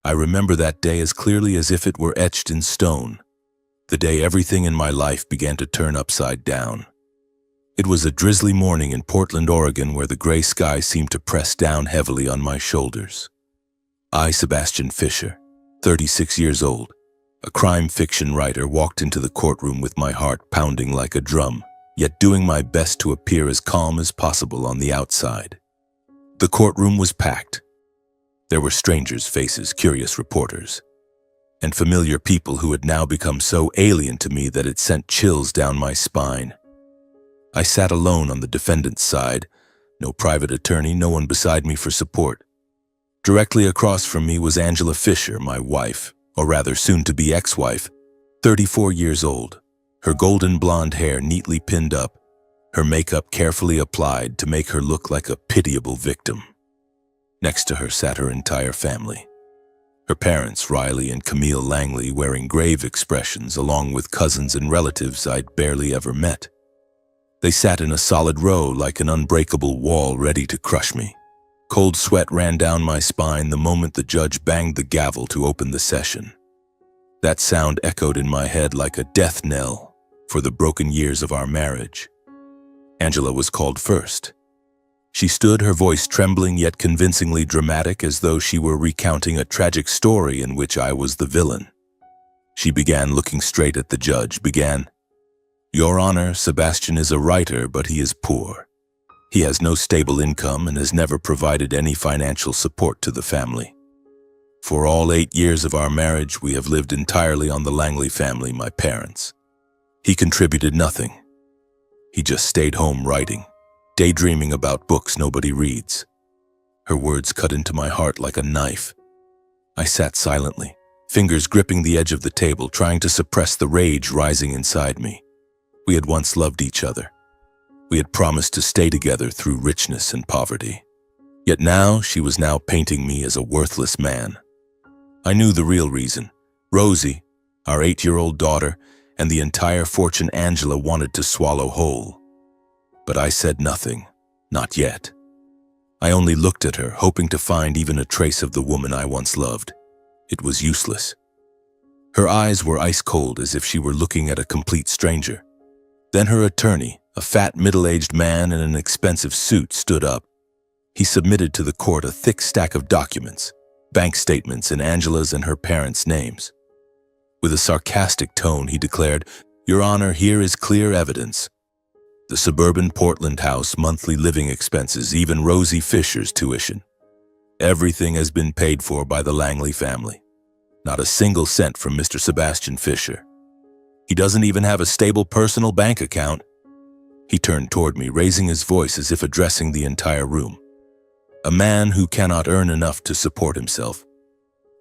I remember that day as clearly as if it were etched in stone, the day everything in my life began to turn upside down. It was a drizzly morning in Portland, Oregon, where the gray sky seemed to press down heavily on my shoulders. I, Sebastian Fisher, 36 years old, a crime fiction writer, walked into the courtroom with my heart pounding like a drum, yet doing my best to appear as calm as possible on the outside. The courtroom was packed. There were strangers' faces, curious reporters, and familiar people who had now become so alien to me that it sent chills down my spine. I sat alone on the defendant's side, no private attorney, no one beside me for support. Directly across from me was Angela Fisher, my wife, or rather soon-to-be ex-wife, 34 years old, her golden blonde hair neatly pinned up, her makeup carefully applied to make her look like a pitiable victim. Next to her sat her entire family. Her parents, Riley and Camille Langley, wearing grave expressions, along with cousins and relatives I'd barely ever met. They sat in a solid row like an unbreakable wall ready to crush me. Cold sweat ran down my spine the moment the judge banged the gavel to open the session. That sound echoed in my head like a death knell for the broken years of our marriage. Angela was called first. She stood, her voice trembling yet convincingly dramatic, as though she were recounting a tragic story in which I was the villain. She began, looking straight at the judge, "Your Honor, Sebastian is a writer, but he is poor. He has no stable income and has never provided any financial support to the family. For all 8 years of our marriage, we have lived entirely on the Langley family, my parents. He contributed nothing. He just stayed home writing, daydreaming about books nobody reads." Her words cut into my heart like a knife. I sat silently, fingers gripping the edge of the table, trying to suppress the rage rising inside me. We had once loved each other. We had promised to stay together through richness and poverty. Yet now, she was now painting me as a worthless man. I knew the real reason. Rosie, our 8-year-old daughter, and the entire fortune Angela wanted to swallow whole. But I said nothing, not yet. I only looked at her, hoping to find even a trace of the woman I once loved. It was useless. Her eyes were ice cold, as if she were looking at a complete stranger. Then her attorney, a fat middle-aged man in an expensive suit, stood up. He submitted to the court a thick stack of documents, bank statements in Angela's and her parents' names. With a sarcastic tone, he declared, "Your Honor, here is clear evidence. The suburban Portland house, monthly living expenses, even Rosie Fisher's tuition. Everything has been paid for by the Langley family. Not a single cent from Mr. Sebastian Fisher. He doesn't even have a stable personal bank account." He turned toward me, raising his voice as if addressing the entire room. "A man who cannot earn enough to support himself.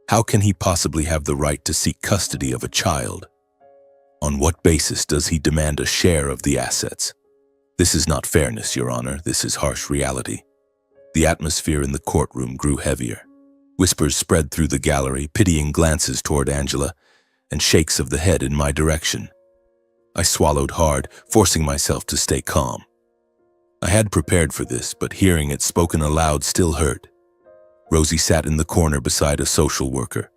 How can he possibly have the right to seek custody of a child? On what basis does he demand a share of the assets? This is not fairness, Your Honor. This is harsh reality." The atmosphere in the courtroom grew heavier. Whispers spread through the gallery, pitying glances toward Angela, and shakes of the head in my direction. I swallowed hard, forcing myself to stay calm. I had prepared for this, but hearing it spoken aloud still hurt. Rosie sat in the corner beside a social worker,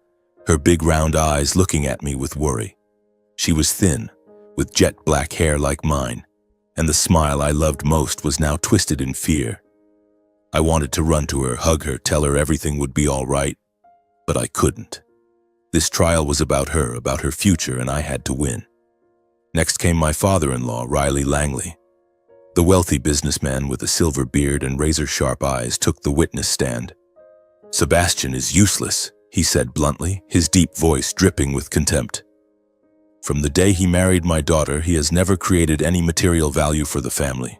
her big round eyes looking at me with worry. She was thin, with jet black hair like mine, and the smile I loved most was now twisted in fear. I wanted to run to her, hug her, tell her everything would be all right, but I couldn't. This trial was about her future, and I had to win. Next came my father-in-law, Riley Langley. The wealthy businessman with a silver beard and razor-sharp eyes took the witness stand. "Sebastian is useless," he said bluntly, his deep voice dripping with contempt. "From the day he married my daughter, he has never created any material value for the family.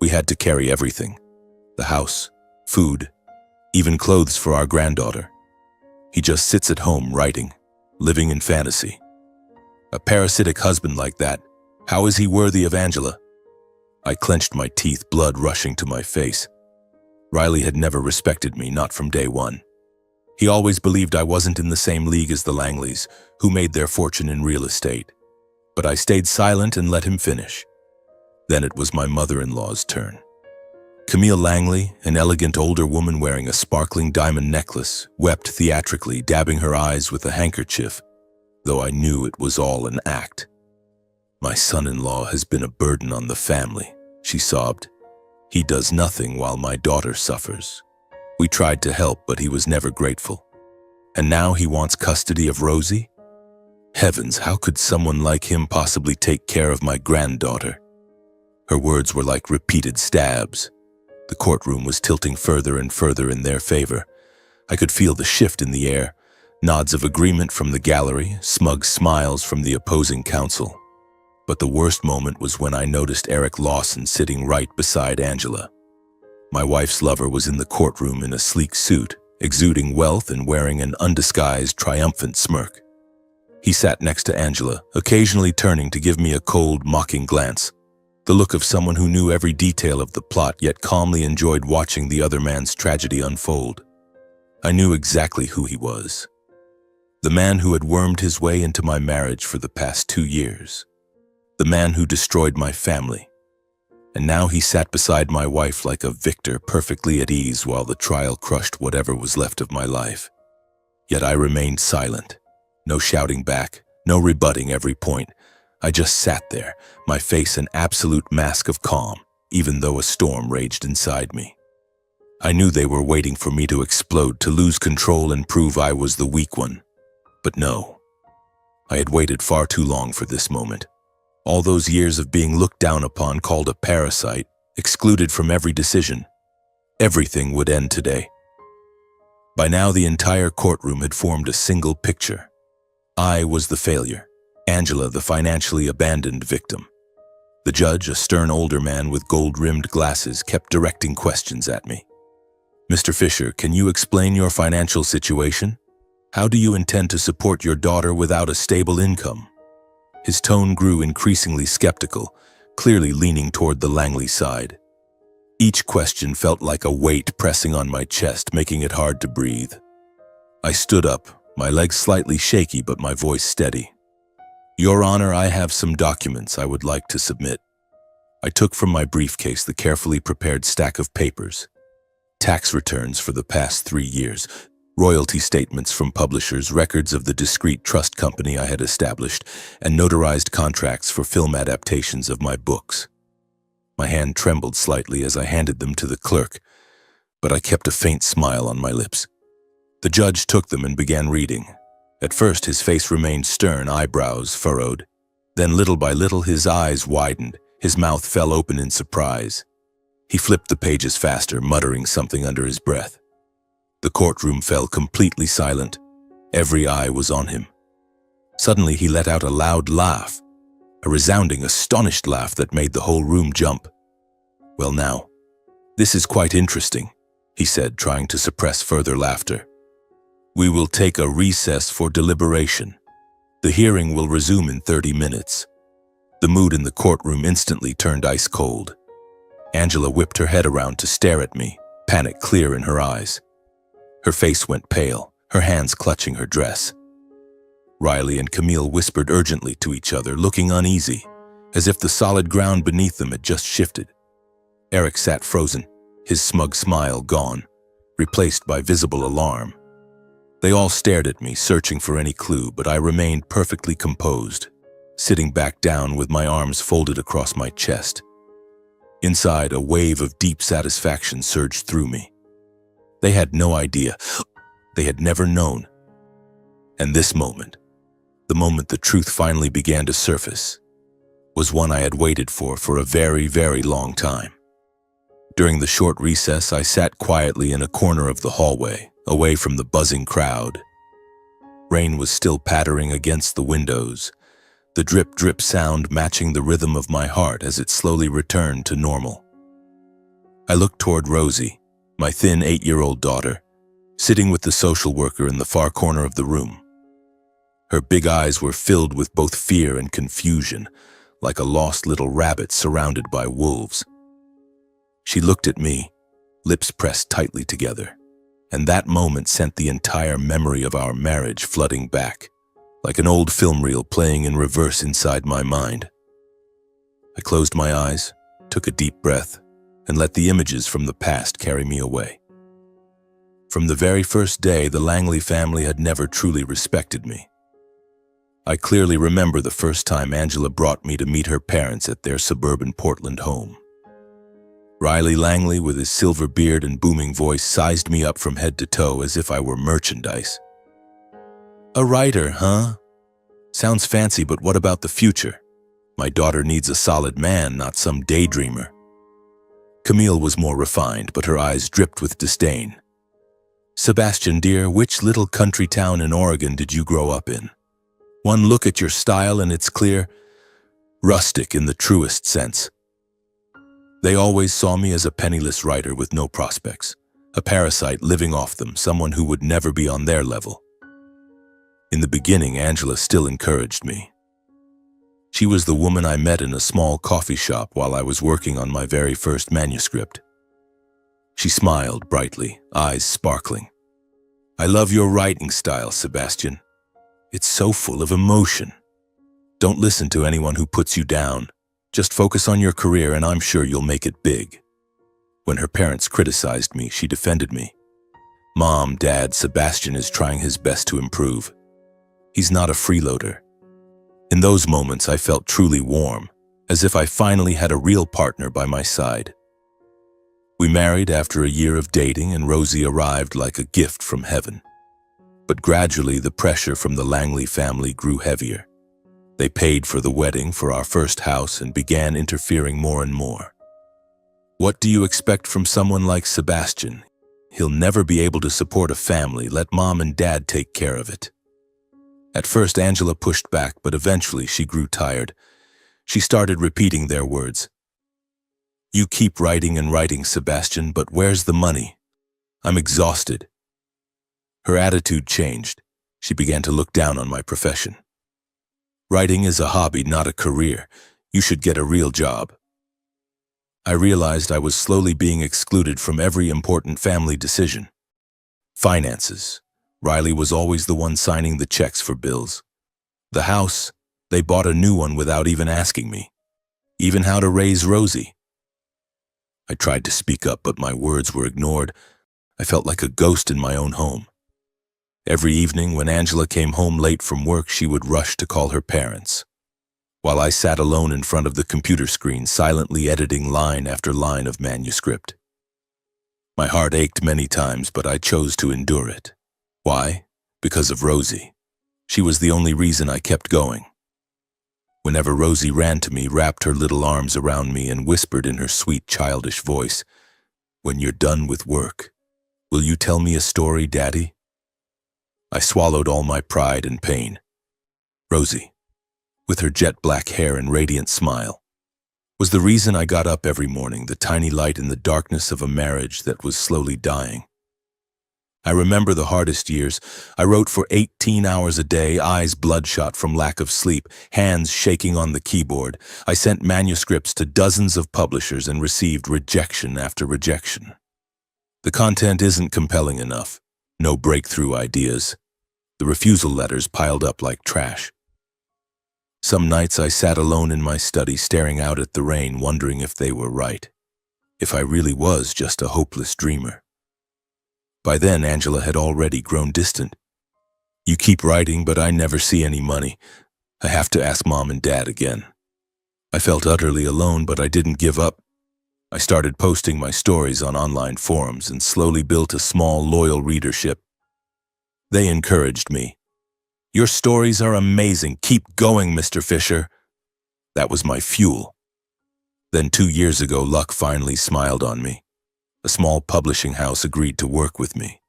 We had to carry everything: the house, food, even clothes for our granddaughter. He just sits at home writing, living in fantasy. A parasitic husband like that, how is he worthy of Angela?" I clenched my teeth, blood rushing to my face. Riley had never respected me, not from day one. He always believed I wasn't in the same league as the Langleys, who made their fortune in real estate. But I stayed silent and let him finish. Then it was my mother-in-law's turn. Camille Langley, an elegant older woman wearing a sparkling diamond necklace, wept theatrically, dabbing her eyes with a handkerchief, though I knew it was all an act. "My son-in-law has been a burden on the family," she sobbed. "He does nothing while my daughter suffers. We tried to help, but he was never grateful. And now he wants custody of Rosie? Heavens, how could someone like him possibly take care of my granddaughter?" Her words were like repeated stabs. The courtroom was tilting further and further in their favor. I could feel the shift in the air, nods of agreement from the gallery, smug smiles from the opposing counsel. But the worst moment was when I noticed Eric Lawson sitting right beside Angela. My wife's lover was in the courtroom in a sleek suit, exuding wealth and wearing an undisguised, triumphant smirk. He sat next to Angela, occasionally turning to give me a cold, mocking glance, the look of someone who knew every detail of the plot yet calmly enjoyed watching the other man's tragedy unfold. I knew exactly who he was. The man who had wormed his way into my marriage for the past 2 years. The man who destroyed my family. And now he sat beside my wife like a victor, perfectly at ease while the trial crushed whatever was left of my life. Yet I remained silent. No shouting back, no rebutting every point. I just sat there, my face an absolute mask of calm, even though a storm raged inside me. I knew they were waiting for me to explode, to lose control and prove I was the weak one. But no. I had waited far too long for this moment. All those years of being looked down upon, called a parasite, excluded from every decision. Everything would end today. By now, the entire courtroom had formed a single picture. I was the failure, Angela the financially abandoned victim. The judge, a stern older man with gold-rimmed glasses, kept directing questions at me. "Mr. Fisher, can you explain your financial situation? How do you intend to support your daughter without a stable income?" His tone grew increasingly skeptical, clearly leaning toward the Langley side. Each question felt like a weight pressing on my chest, making it hard to breathe. I stood up, my legs slightly shaky but my voice steady. "Your Honor, I have some documents I would like to submit." I took from my briefcase the carefully prepared stack of papers. Tax returns for the past 3 years, royalty statements from publishers, records of the discreet trust company I had established, and notarized contracts for film adaptations of my books. My hand trembled slightly as I handed them to the clerk, but I kept a faint smile on my lips. The judge took them and began reading. At first, his face remained stern, eyebrows furrowed. Then, little by little, his eyes widened, his mouth fell open in surprise. He flipped the pages faster, muttering something under his breath. The courtroom fell completely silent. Every eye was on him. Suddenly, he let out a loud laugh, a resounding, astonished laugh that made the whole room jump. "Well now, this is quite interesting," he said, trying to suppress further laughter. "We will take a recess for deliberation. The hearing will resume in 30 minutes. The mood in the courtroom instantly turned ice cold. Angela whipped her head around to stare at me, panic clear in her eyes. Her face went pale, her hands clutching her dress. Riley and Camille whispered urgently to each other, looking uneasy, as if the solid ground beneath them had just shifted. Eric sat frozen, his smug smile gone, replaced by visible alarm. They all stared at me, searching for any clue, but I remained perfectly composed, sitting back down with my arms folded across my chest. Inside, a wave of deep satisfaction surged through me. They had no idea. They had never known. And this moment, the moment the truth finally began to surface, was one I had waited for a very, very long time. During the short recess, I sat quietly in a corner of the hallway, away from the buzzing crowd. Rain was still pattering against the windows, the drip-drip sound matching the rhythm of my heart as it slowly returned to normal. I looked toward Rosie, my thin 8-year-old daughter, sitting with the social worker in the far corner of the room. Her big eyes were filled with both fear and confusion, like a lost little rabbit surrounded by wolves. She looked at me, lips pressed tightly together, and that moment sent the entire memory of our marriage flooding back, like an old film reel playing in reverse inside my mind. I closed my eyes, took a deep breath, and let the images from the past carry me away. From the very first day, the Langley family had never truly respected me. I clearly remember the first time Angela brought me to meet her parents at their suburban Portland home. Riley Langley, with his silver beard and booming voice, sized me up from head to toe as if I were merchandise. "A writer, huh? Sounds fancy, but what about the future? My daughter needs a solid man, not some daydreamer." Camille was more refined, but her eyes dripped with disdain. "Sebastian, dear, which little country town in Oregon did you grow up in? One look at your style and it's clear, rustic in the truest sense." They always saw me as a penniless writer with no prospects, a parasite living off them, someone who would never be on their level. In the beginning, Angela still encouraged me. She was the woman I met in a small coffee shop while I was working on my very first manuscript. She smiled brightly, eyes sparkling. "I love your writing style, Sebastian. It's so full of emotion. Don't listen to anyone who puts you down. Just focus on your career and I'm sure you'll make it big." When her parents criticized me, she defended me. "Mom, Dad, Sebastian is trying his best to improve. He's not a freeloader." In those moments, I felt truly warm, as if I finally had a real partner by my side. We married after a year of dating, and Rosie arrived like a gift from heaven. But gradually, the pressure from the Langley family grew heavier. They paid for the wedding, for our first house, and began interfering more and more. "What do you expect from someone like Sebastian? He'll never be able to support a family. Let Mom and Dad take care of it." At first, Angela pushed back, but eventually she grew tired. She started repeating their words. "You keep writing and writing, Sebastian, but where's the money? I'm exhausted." Her attitude changed. She began to look down on my profession. "Writing is a hobby, not a career. You should get a real job." I realized I was slowly being excluded from every important family decision. Finances. Riley was always the one signing the checks for bills. The house. They bought a new one without even asking me. Even how to raise Rosie. I tried to speak up, but my words were ignored. I felt like a ghost in my own home. Every evening when Angela came home late from work, she would rush to call her parents, while I sat alone in front of the computer screen, silently editing line after line of manuscript. My heart ached many times, but I chose to endure it. Why? Because of Rosie. She was the only reason I kept going. Whenever Rosie ran to me, wrapped her little arms around me, and whispered in her sweet, childish voice, "When you're done with work, will you tell me a story, Daddy?" I swallowed all my pride and pain. Rosie, with her jet black hair and radiant smile, was the reason I got up every morning, the tiny light in the darkness of a marriage that was slowly dying. I remember the hardest years. I wrote for 18 hours a day, eyes bloodshot from lack of sleep, hands shaking on the keyboard. I sent manuscripts to dozens of publishers and received rejection after rejection. The content isn't compelling enough. No breakthrough ideas. The refusal letters piled up like trash. Some nights I sat alone in my study, staring out at the rain, wondering if they were right. If I really was just a hopeless dreamer. By then, Angela had already grown distant. "You keep writing, but I never see any money. I have to ask Mom and Dad again." I felt utterly alone, but I didn't give up. I started posting my stories on online forums and slowly built a small, loyal readership. They encouraged me. "Your stories are amazing. Keep going, Mr. Fisher." That was my fuel. Then 2 years ago, luck finally smiled on me. A small publishing house agreed to work with me.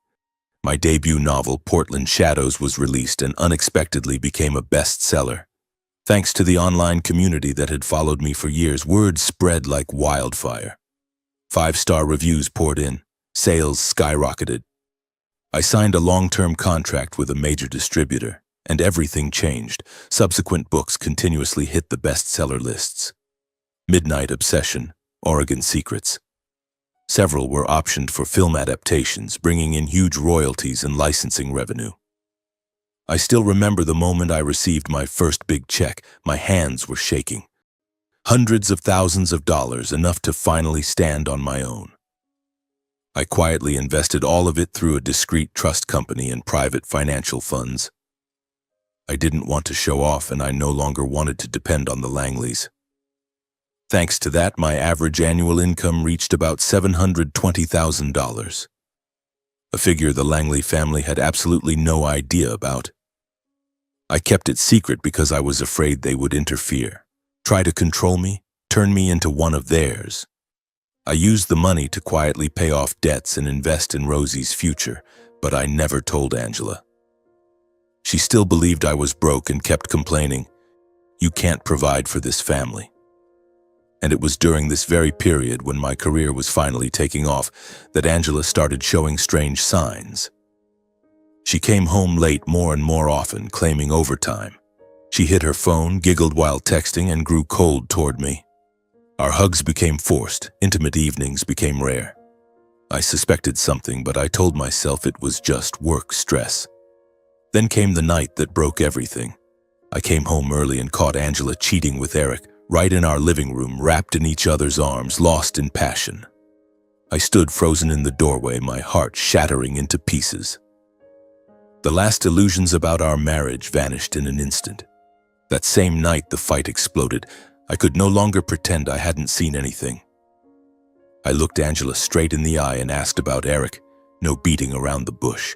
My debut novel, Portland Shadows, was released and unexpectedly became a bestseller. Thanks to the online community that had followed me for years, word spread like wildfire. 5-star reviews poured in. Sales skyrocketed. I signed a long-term contract with a major distributor, and everything changed. Subsequent books continuously hit the bestseller lists. Midnight Obsession, Oregon Secrets. Several were optioned for film adaptations, bringing in huge royalties and licensing revenue. I still remember the moment I received my first big check. My hands were shaking. Hundreds of thousands of dollars, enough to finally stand on my own. I quietly invested all of it through a discreet trust company and private financial funds. I didn't want to show off, and I no longer wanted to depend on the Langleys. Thanks to that, my average annual income reached about $720,000, a figure the Langley family had absolutely no idea about. I kept it secret because I was afraid they would interfere, try to control me, turn me into one of theirs. I used the money to quietly pay off debts and invest in Rosie's future, but I never told Angela. She still believed I was broke and kept complaining, "You can't provide for this family." And it was during this very period, when my career was finally taking off, that Angela started showing strange signs. She came home late more and more often, claiming overtime. She hid her phone, giggled while texting, and grew cold toward me. Our hugs became forced, intimate evenings became rare. I suspected something, but I told myself it was just work stress. Then came the night that broke everything. I came home early and caught Angela cheating with Eric, right in our living room, wrapped in each other's arms, lost in passion. I stood frozen in the doorway, my heart shattering into pieces. The last illusions about our marriage vanished in an instant. That same night the fight exploded. I could no longer pretend I hadn't seen anything. I looked Angela straight in the eye and asked about Eric, no beating around the bush.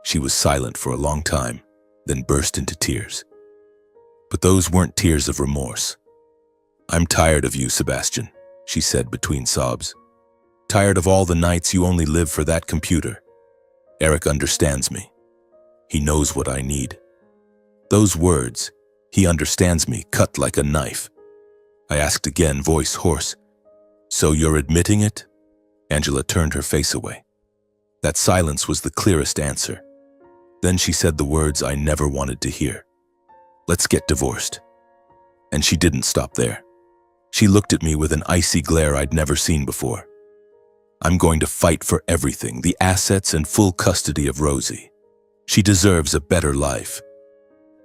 She was silent for a long time, then burst into tears. But those weren't tears of remorse. "I'm tired of you, Sebastian," she said between sobs. "Tired of all the nights you only live for that computer. Eric understands me. He knows what I need." Those words, "he understands me," cut like a knife. I asked again, voice hoarse, "So you're admitting it?" Angela turned her face away. That silence was the clearest answer. Then she said the words I never wanted to hear. "Let's get divorced." And she didn't stop there. She looked at me with an icy glare I'd never seen before. "I'm going to fight for everything, the assets and full custody of Rosie. She deserves a better life.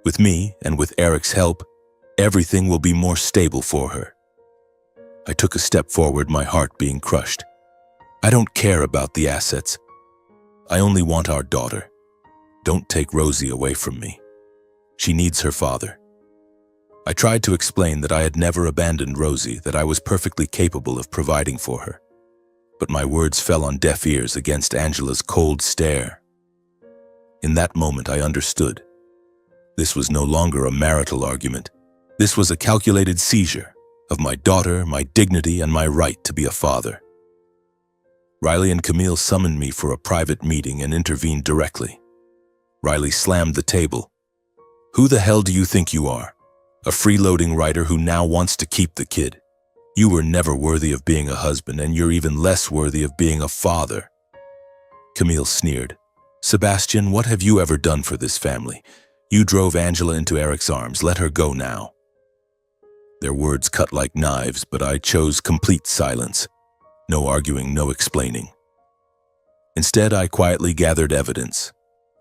With me, and with Eric's help, everything will be more stable for her." I took a step forward, my heart being crushed. "I don't care about the assets. I only want our daughter. Don't take Rosie away from me. She needs her father." I tried to explain that I had never abandoned Rosie, that I was perfectly capable of providing for her. But my words fell on deaf ears against Angela's cold stare. In that moment I understood. This was no longer a marital argument. This was a calculated seizure of my daughter, my dignity, and my right to be a father. Riley and Camille summoned me for a private meeting and intervened directly. Riley slammed the table. "Who the hell do you think you are? A freeloading writer who now wants to keep the kid? You were never worthy of being a husband, and you're even less worthy of being a father." Camille sneered. "Sebastian, what have you ever done for this family? You drove Angela into Eric's arms. Let her go now." Their words cut like knives, but I chose complete silence. No arguing, no explaining. Instead, I quietly gathered evidence.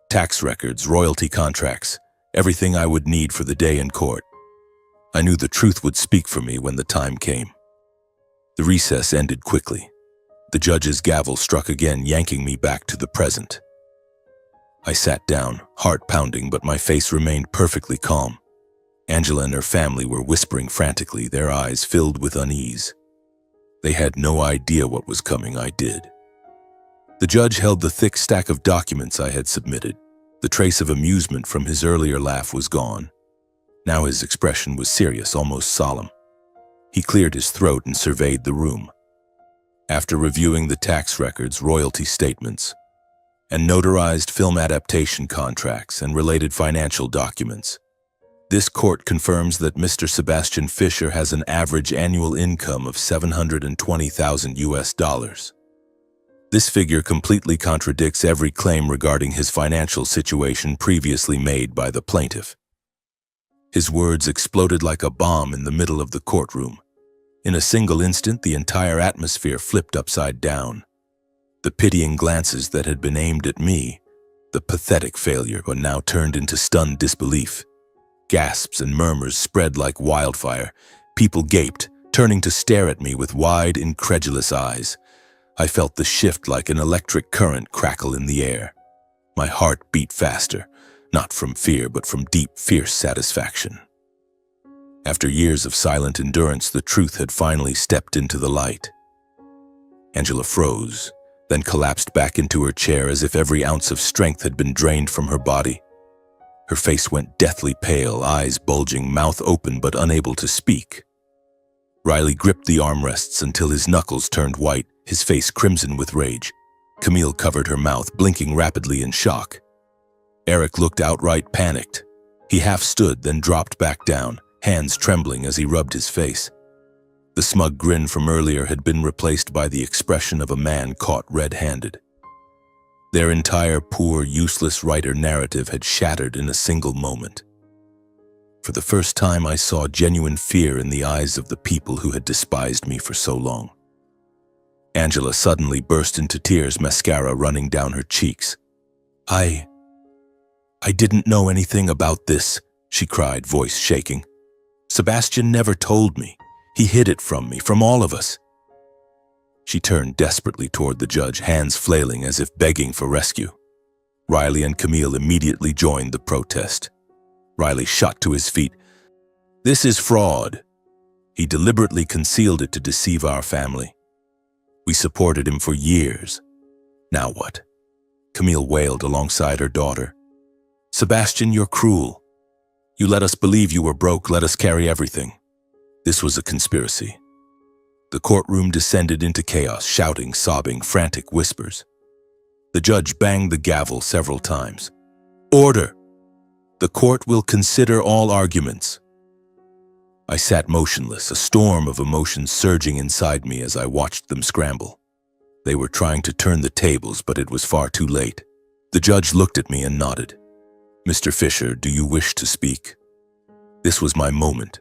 Tax records, royalty contracts, everything I would need for the day in court. I knew the truth would speak for me when the time came. The recess ended quickly. The judge's gavel struck again, yanking me back to the present. I sat down, heart pounding, but my face remained perfectly calm. Angela and her family were whispering frantically, their eyes filled with unease. They had no idea what was coming. I did. The judge held the thick stack of documents I had submitted. The trace of amusement from his earlier laugh was gone. Now his expression was serious, almost solemn. He cleared his throat and surveyed the room. After reviewing the tax records, royalty statements, and notarized film adaptation contracts and related financial documents, this court confirms that Mr. Sebastian Fisher has an average annual income of $720,000. This figure completely contradicts every claim regarding his financial situation previously made by the plaintiff. His words exploded like a bomb in the middle of the courtroom. In a single instant, the entire atmosphere flipped upside down. The pitying glances that had been aimed at me, the pathetic failure, were now turned into stunned disbelief. Gasps and murmurs spread like wildfire. People gaped, turning to stare at me with wide, incredulous eyes. I felt the shift like an electric current crackle in the air. My heart beat faster, not from fear, but from deep, fierce satisfaction. After years of silent endurance, the truth had finally stepped into the light. Angela froze, then collapsed back into her chair as if every ounce of strength had been drained from her body. Her face went deathly pale, eyes bulging, mouth open but unable to speak. Riley gripped the armrests until his knuckles turned white, his face crimson with rage. Camille covered her mouth, blinking rapidly in shock. Eric looked outright panicked. He half stood, then dropped back down, hands trembling as he rubbed his face. The smug grin from earlier had been replaced by the expression of a man caught red-handed. Their entire poor, useless writer narrative had shattered in a single moment. For the first time, I saw genuine fear in the eyes of the people who had despised me for so long. Angela suddenly burst into tears, mascara running down her cheeks. I didn't know anything about this, she cried, voice shaking. Sebastian never told me. He hid it from me, from all of us. She turned desperately toward the judge, hands flailing as if begging for rescue. Riley and Camille immediately joined the protest. Riley shot to his feet. This is fraud. He deliberately concealed it to deceive our family. We supported him for years. Now what? Camille wailed alongside her daughter. Sebastian, you're cruel. You let us believe you were broke, let us carry everything. This was a conspiracy. The courtroom descended into chaos, shouting, sobbing, frantic whispers. The judge banged the gavel several times. Order! The court will consider all arguments. I sat motionless, a storm of emotions surging inside me as I watched them scramble. They were trying to turn the tables, but it was far too late. The judge looked at me and nodded. Mr. Fisher, do you wish to speak? This was my moment.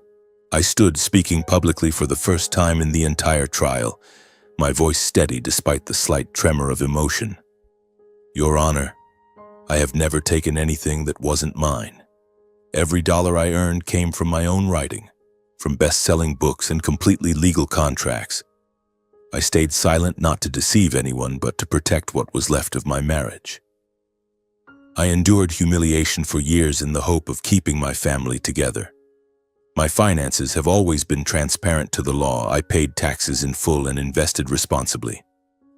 I stood speaking publicly for the first time in the entire trial, my voice steady despite the slight tremor of emotion. Your Honor, I have never taken anything that wasn't mine. Every dollar I earned came from my own writing, from best-selling books and completely legal contracts. I stayed silent not to deceive anyone, but to protect what was left of my marriage. I endured humiliation for years in the hope of keeping my family together. My finances have always been transparent to the law. I paid taxes in full and invested responsibly.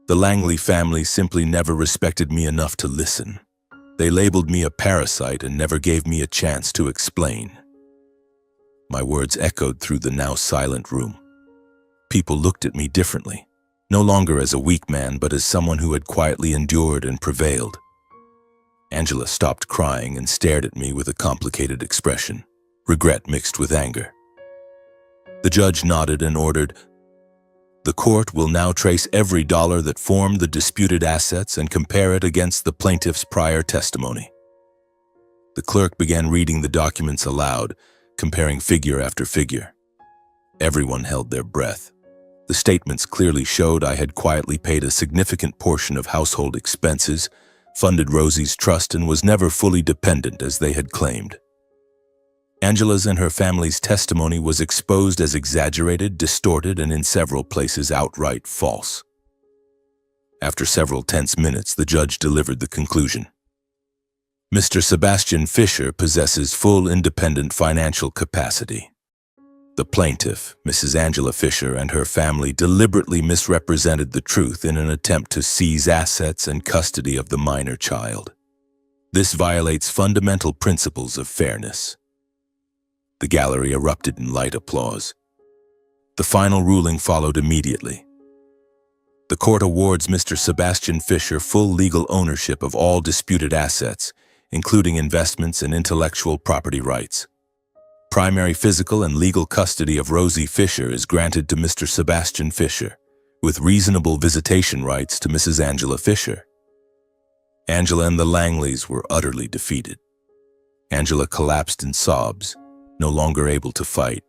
The Langley family simply never respected me enough to listen. They labeled me a parasite and never gave me a chance to explain. My words echoed through the now silent room. People looked at me differently, no longer as a weak man, but as someone who had quietly endured and prevailed. Angela stopped crying and stared at me with a complicated expression, regret mixed with anger. The judge nodded and ordered, "The court will now trace every dollar that formed the disputed assets and compare it against the plaintiff's prior testimony." The clerk began reading the documents aloud, comparing figure after figure. Everyone held their breath. The statements clearly showed I had quietly paid a significant portion of household expenses, funded Rosie's trust, and was never fully dependent as they had claimed. Angela's and her family's testimony was exposed as exaggerated, distorted, and in several places outright false. After several tense minutes, the judge delivered the conclusion. Mr. Sebastian Fisher possesses full independent financial capacity. The plaintiff, Mrs. Angela Fisher, and her family deliberately misrepresented the truth in an attempt to seize assets and custody of the minor child. This violates fundamental principles of fairness. The gallery erupted in light applause. The final ruling followed immediately. The court awards Mr. Sebastian Fisher full legal ownership of all disputed assets, including investments and intellectual property rights. Primary physical and legal custody of Rosie Fisher is granted to Mr. Sebastian Fisher, with reasonable visitation rights to Mrs. Angela Fisher. Angela and the Langleys were utterly defeated. Angela collapsed in sobs, no longer able to fight.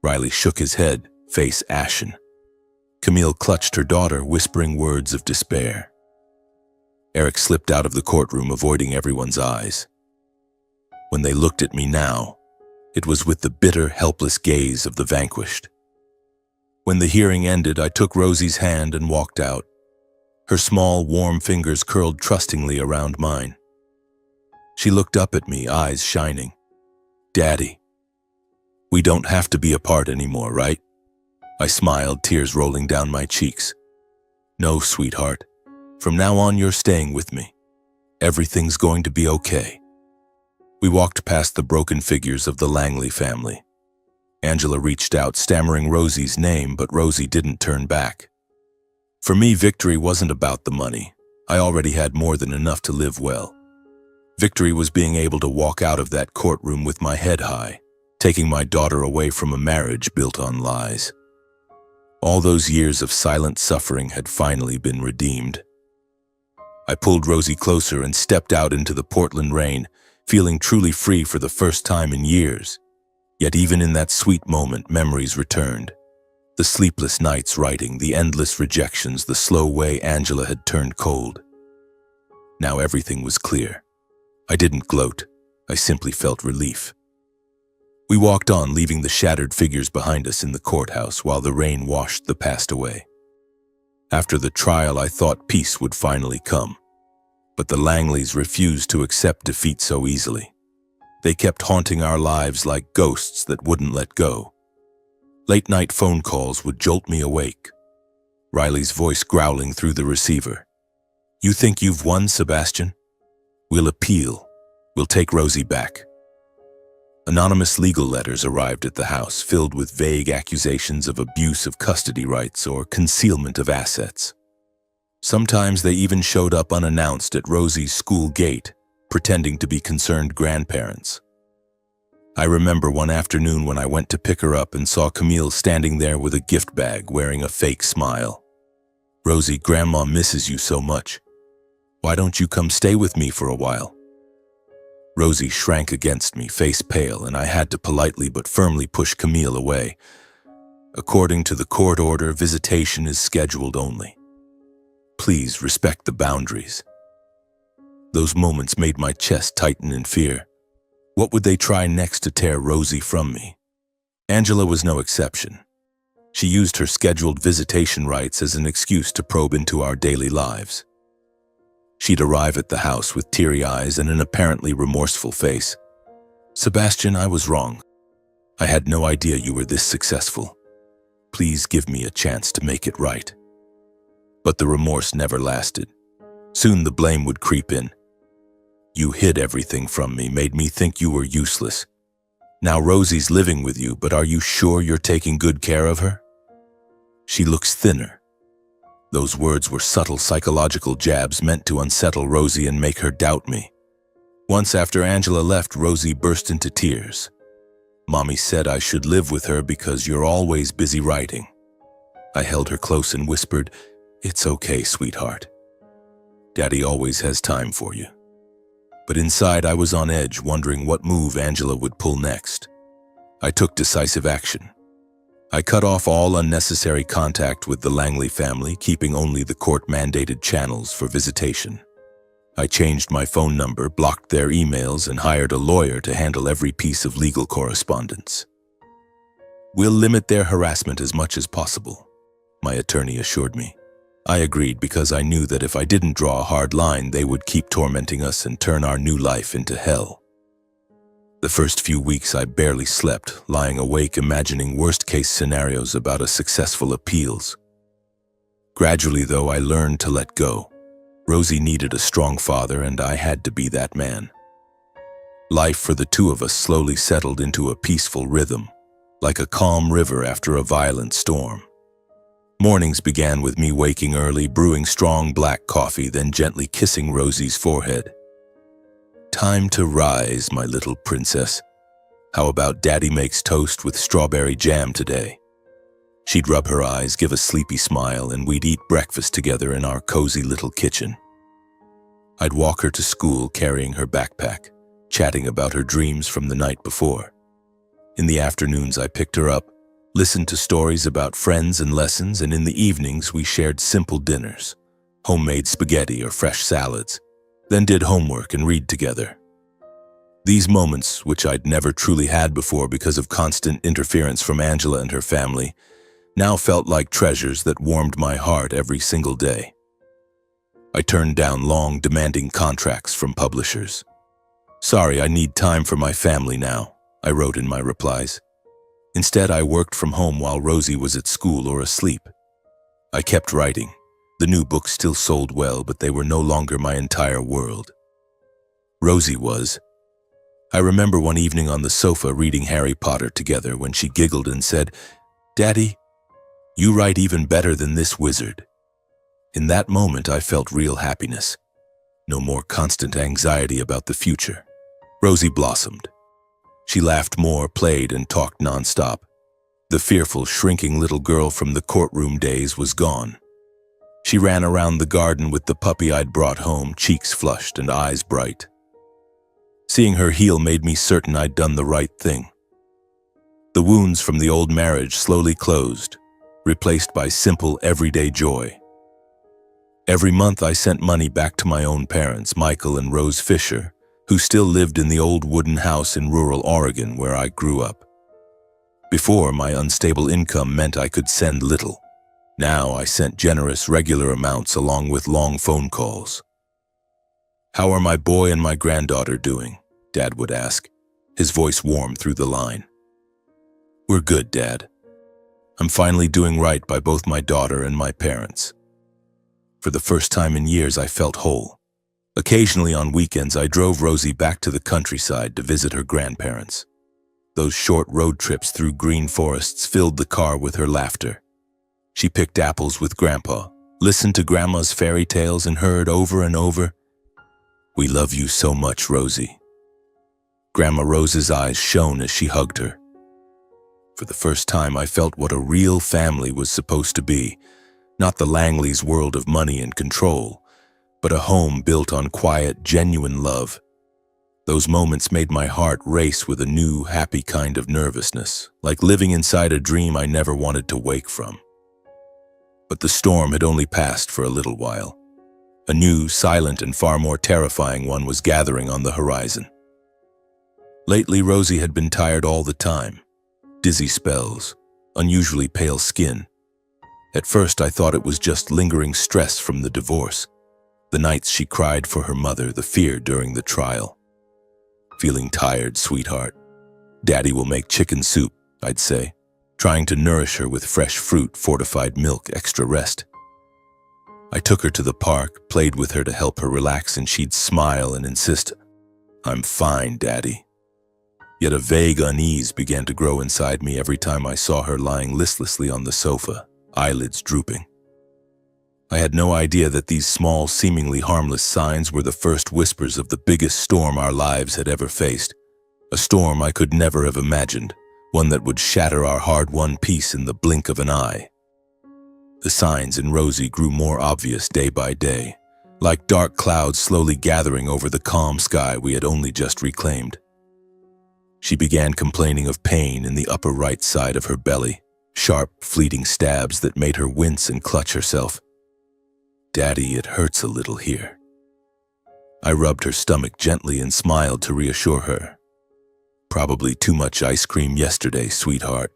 Riley shook his head, face ashen. Camille clutched her daughter, whispering words of despair. Eric slipped out of the courtroom, avoiding everyone's eyes. When they looked at me now, It was with the bitter, helpless gaze of the vanquished. When the hearing ended, I took Rosie's hand and walked out. Her small, warm fingers curled trustingly around mine. She looked up at me, eyes shining. "Daddy, we don't have to be apart anymore, right?" I smiled, tears rolling down my cheeks. "No, sweetheart. From now on, you're staying with me. Everything's going to be okay." We walked past the broken figures of the Langley family. Angela reached out, stammering Rosie's name, but Rosie didn't turn back. For me, victory wasn't about the money. I already had more than enough to live well. Victory was being able to walk out of that courtroom with my head high, taking my daughter away from a marriage built on lies. All those years of silent suffering had finally been redeemed. I pulled Rosie closer and stepped out into the Portland rain, feeling truly free for the first time in years. Yet even in that sweet moment, memories returned. The sleepless nights writing, the endless rejections, the slow way Angela had turned cold. Now everything was clear. I didn't gloat. I simply felt relief. We walked on, leaving the shattered figures behind us in the courthouse while the rain washed the past away. After the trial, I thought peace would finally come. But the Langleys refused to accept defeat so easily. They kept haunting our lives like ghosts that wouldn't let go. Late-night phone calls would jolt me awake. Riley's voice growling through the receiver. "You think you've won, Sebastian? We'll appeal. We'll take Rosie back." Anonymous legal letters arrived at the house, filled with vague accusations of abuse of custody rights or concealment of assets. Sometimes they even showed up unannounced at Rosie's school gate, pretending to be concerned grandparents. I remember one afternoon when I went to pick her up and saw Camille standing there with a gift bag, wearing a fake smile. "Rosie, Grandma misses you so much. Why don't you come stay with me for a while?" Rosie shrank against me, face pale, and I had to politely but firmly push Camille away. "According to the court order, visitation is scheduled only. Please respect the boundaries." Those moments made my chest tighten in fear. What would they try next to tear Rosie from me? Angela was no exception. She used her scheduled visitation rights as an excuse to probe into our daily lives. She'd arrive at the house with teary eyes and an apparently remorseful face. "Sebastian, I was wrong. I had no idea you were this successful. Please give me a chance to make it right." But the remorse never lasted. Soon the blame would creep in. "You hid everything from me, made me think you were useless. Now Rosie's living with you, but are you sure you're taking good care of her? She looks thinner." Those words were subtle psychological jabs meant to unsettle Rosie and make her doubt me. Once after Angela left, Rosie burst into tears. "Mommy said I should live with her because you're always busy writing." I held her close and whispered, "It's okay, sweetheart. Daddy always has time for you." But inside I was on edge, wondering what move Angela would pull next. I took decisive action. I cut off all unnecessary contact with the Langley family, keeping only the court-mandated channels for visitation. I changed my phone number, blocked their emails, and hired a lawyer to handle every piece of legal correspondence. "We'll limit their harassment as much as possible," my attorney assured me. I agreed because I knew that if I didn't draw a hard line, they would keep tormenting us and turn our new life into hell. The first few weeks I barely slept, lying awake imagining worst-case scenarios about a successful appeals. Gradually, though, I learned to let go. Rosie needed a strong father, and I had to be that man. Life for the two of us slowly settled into a peaceful rhythm, like a calm river after a violent storm. Mornings began with me waking early, brewing strong black coffee, then gently kissing Rosie's forehead. "Time to rise, my little princess. How about Daddy makes toast with strawberry jam today?" She'd rub her eyes, give a sleepy smile, and we'd eat breakfast together in our cozy little kitchen. I'd walk her to school carrying her backpack, chatting about her dreams from the night before. In the afternoons, I picked her up, listened to stories about friends and lessons, and in the evenings we shared simple dinners, homemade spaghetti or fresh salads, then did homework and read together. These moments, which I'd never truly had before because of constant interference from Angela and her family, now felt like treasures that warmed my heart every single day. I turned down long, demanding contracts from publishers. "Sorry, I need time for my family now," I wrote in my replies. Instead, I worked from home while Rosie was at school or asleep. I kept writing. The new books still sold well, but they were no longer my entire world. Rosie was. I remember one evening on the sofa reading Harry Potter together when she giggled and said, "Daddy, you write even better than this wizard." In that moment, I felt real happiness. No more constant anxiety about the future. Rosie blossomed. She laughed more, played, and talked nonstop. The fearful, shrinking little girl from the courtroom days was gone. She ran around the garden with the puppy I'd brought home, cheeks flushed and eyes bright. Seeing her heal made me certain I'd done the right thing. The wounds from the old marriage slowly closed, replaced by simple, everyday joy. Every month I sent money back to my own parents, Michael and Rose Fisher, who still lived in the old wooden house in rural Oregon where I grew up. Before, my unstable income meant I could send little. Now I sent generous, regular amounts along with long phone calls. "How are my boy and my granddaughter doing?" Dad would ask, his voice warm through the line. "We're good, Dad. I'm finally doing right by both my daughter and my parents." For the first time in years, I felt whole. Occasionally on weekends, I drove Rosie back to the countryside to visit her grandparents. Those short road trips through green forests filled the car with her laughter. She picked apples with Grandpa, listened to Grandma's fairy tales, and heard over and over, "We love you so much, Rosie." Grandma Rose's eyes shone as she hugged her. For the first time, I felt what a real family was supposed to be, not the Langley's world of money and control, but a home built on quiet, genuine love. Those moments made my heart race with a new, happy kind of nervousness, like living inside a dream I never wanted to wake from. But the storm had only passed for a little while. A new, silent, and far more terrifying one was gathering on the horizon. Lately, Rosie had been tired all the time. Dizzy spells, unusually pale skin. At first, I thought it was just lingering stress from the divorce. The nights she cried for her mother, the fear during the trial. "Feeling tired, sweetheart? Daddy will make chicken soup," I'd say, trying to nourish her with fresh fruit, fortified milk, extra rest. I took her to the park, played with her to help her relax, and she'd smile and insist, "I'm fine, Daddy." Yet a vague unease began to grow inside me every time I saw her lying listlessly on the sofa, eyelids drooping. I had no idea that these small, seemingly harmless signs were the first whispers of the biggest storm our lives had ever faced. A storm I could never have imagined, one that would shatter our hard-won peace in the blink of an eye. The signs in Rosie grew more obvious day by day, like dark clouds slowly gathering over the calm sky we had only just reclaimed. She began complaining of pain in the upper right side of her belly, sharp, fleeting stabs that made her wince and clutch herself. "Daddy, it hurts a little here." I rubbed her stomach gently and smiled to reassure her. "Probably too much ice cream yesterday, sweetheart.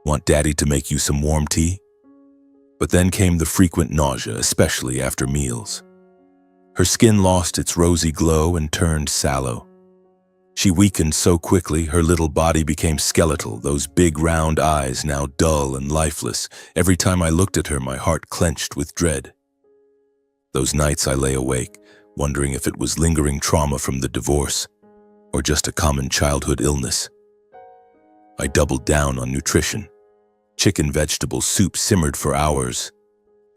Want Daddy to make you some warm tea?" But then came the frequent nausea, especially after meals. Her skin lost its rosy glow and turned sallow. She weakened so quickly, her little body became skeletal, those big round eyes now dull and lifeless. Every time I looked at her, my heart clenched with dread. Those nights I lay awake, wondering if it was lingering trauma from the divorce, or just a common childhood illness. I doubled down on nutrition. Chicken vegetable soup simmered for hours,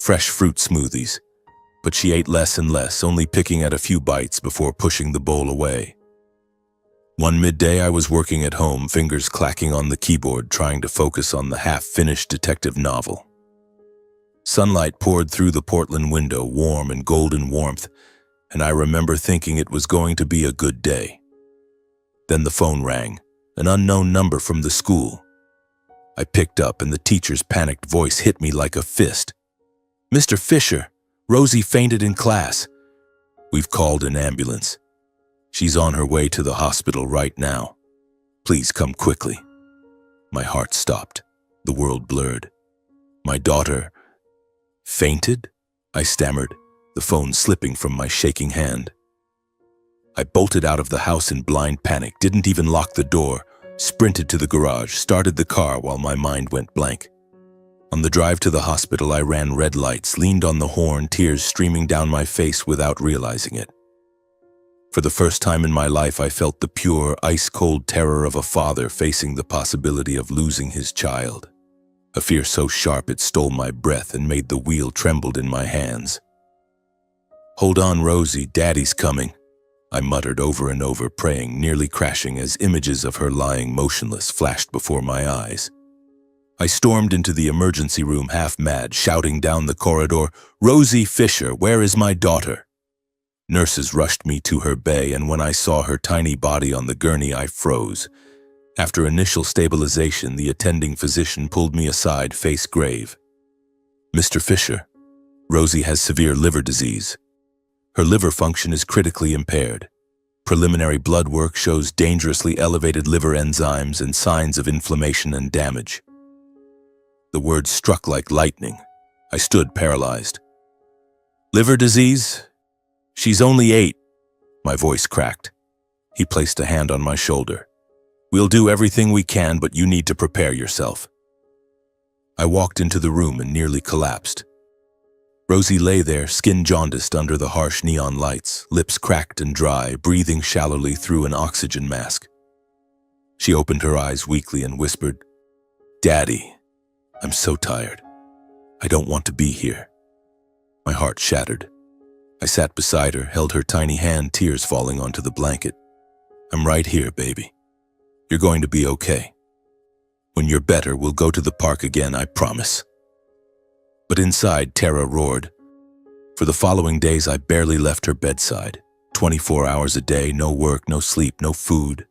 fresh fruit smoothies, but she ate less and less, only picking at a few bites before pushing the bowl away. One midday I was working at home, fingers clacking on the keyboard, trying to focus on the half-finished detective novel. Sunlight poured through the Portland window, warm and golden warmth, and I remember thinking it was going to be a good day. Then the phone rang, an unknown number from the school. I picked up and the teacher's panicked voice hit me like a fist. "Mr. Fisher, Rosie fainted in class. We've called an ambulance." She's on her way to the hospital right now. Please come quickly. My heart stopped. The world blurred. My daughter fainted? I stammered, the phone slipping from my shaking hand. I bolted out of the house in blind panic, didn't even lock the door, sprinted to the garage, started the car while my mind went blank. On the drive to the hospital, I ran red lights, leaned on the horn, tears streaming down my face without realizing it. For the first time in my life, I felt the pure, ice-cold terror of a father facing the possibility of losing his child. A fear so sharp it stole my breath and made the wheel trembled in my hands. "Hold on, Rosie, Daddy's coming," I muttered over and over, praying, nearly crashing as images of her lying motionless flashed before my eyes. I stormed into the emergency room half mad, shouting down the corridor, "Rosie Fisher, where is my daughter?" Nurses rushed me to her bay, and when I saw her tiny body on the gurney, I froze. After initial stabilization, the attending physician pulled me aside, face grave. "Mr. Fisher, Rosie has severe liver disease. Her liver function is critically impaired. Preliminary blood work shows dangerously elevated liver enzymes and signs of inflammation and damage." The words struck like lightning. I stood paralyzed. "Liver disease? She's only 8. My voice cracked. He placed a hand on my shoulder. "We'll do everything we can, but you need to prepare yourself." I walked into the room and nearly collapsed. Rosie lay there, skin jaundiced under the harsh neon lights, lips cracked and dry, breathing shallowly through an oxygen mask. She opened her eyes weakly and whispered, "Daddy, I'm so tired. I don't want to be here." My heart shattered. I sat beside her, held her tiny hand, tears falling onto the blanket. "I'm right here, baby. You're going to be okay. When you're better, we'll go to the park again, I promise." But inside, terror roared. For the following days, I barely left her bedside. 24 hours a day, no work, no sleep, no food.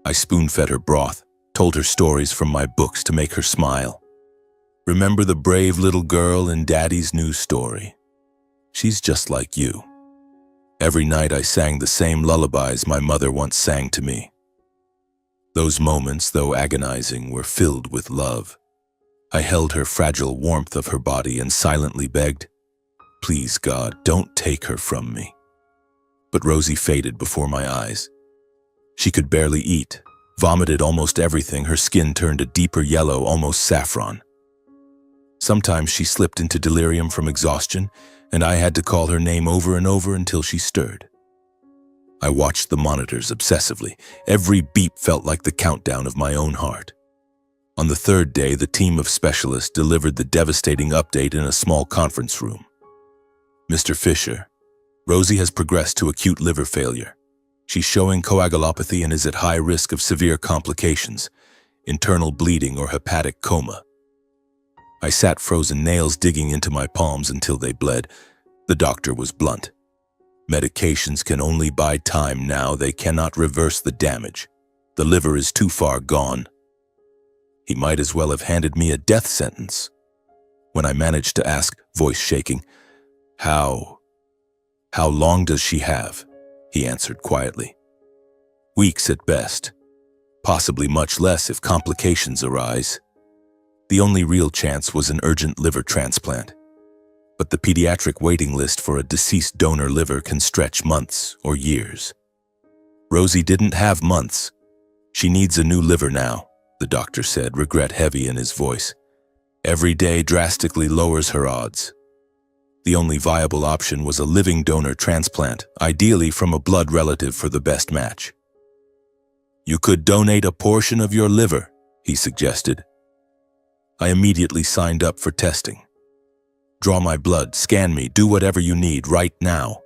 I spoon-fed her broth, told her stories from my books to make her smile. "Remember the brave little girl in Daddy's new story? She's just like you." Every night I sang the same lullabies my mother once sang to me. Those moments, though agonizing, were filled with love. I held her fragile warmth of her body and silently begged, "Please, God, don't take her from me." But Rosie faded before my eyes. She could barely eat, vomited almost everything, her skin turned a deeper yellow, almost saffron. Sometimes she slipped into delirium from exhaustion, and I had to call her name over and over until she stirred. I watched the monitors obsessively. Every beep felt like the countdown of my own heart. On the 3rd day, the team of specialists delivered the devastating update in a small conference room. "Mr. Fisher, Rosie has progressed to acute liver failure. She's showing coagulopathy and is at high risk of severe complications, internal bleeding or hepatic coma." I sat frozen, nails digging into my palms until they bled. The doctor was blunt. "Medications can only buy time now. They cannot reverse the damage. The liver is too far gone." He might as well have handed me a death sentence. When I managed to ask, voice shaking, How long does she have?" he answered quietly. "Weeks at best. Possibly much less if complications arise." The only real chance was an urgent liver transplant. But the pediatric waiting list for a deceased donor liver can stretch months or years. Rosie didn't have months. "She needs a new liver now," the doctor said, regret heavy in his voice. "Every day drastically lowers her odds." The only viable option was a living donor transplant, ideally from a blood relative for the best match. "You could donate a portion of your liver," he suggested. I immediately signed up for testing. "Draw my blood, scan me, do whatever you need right now,"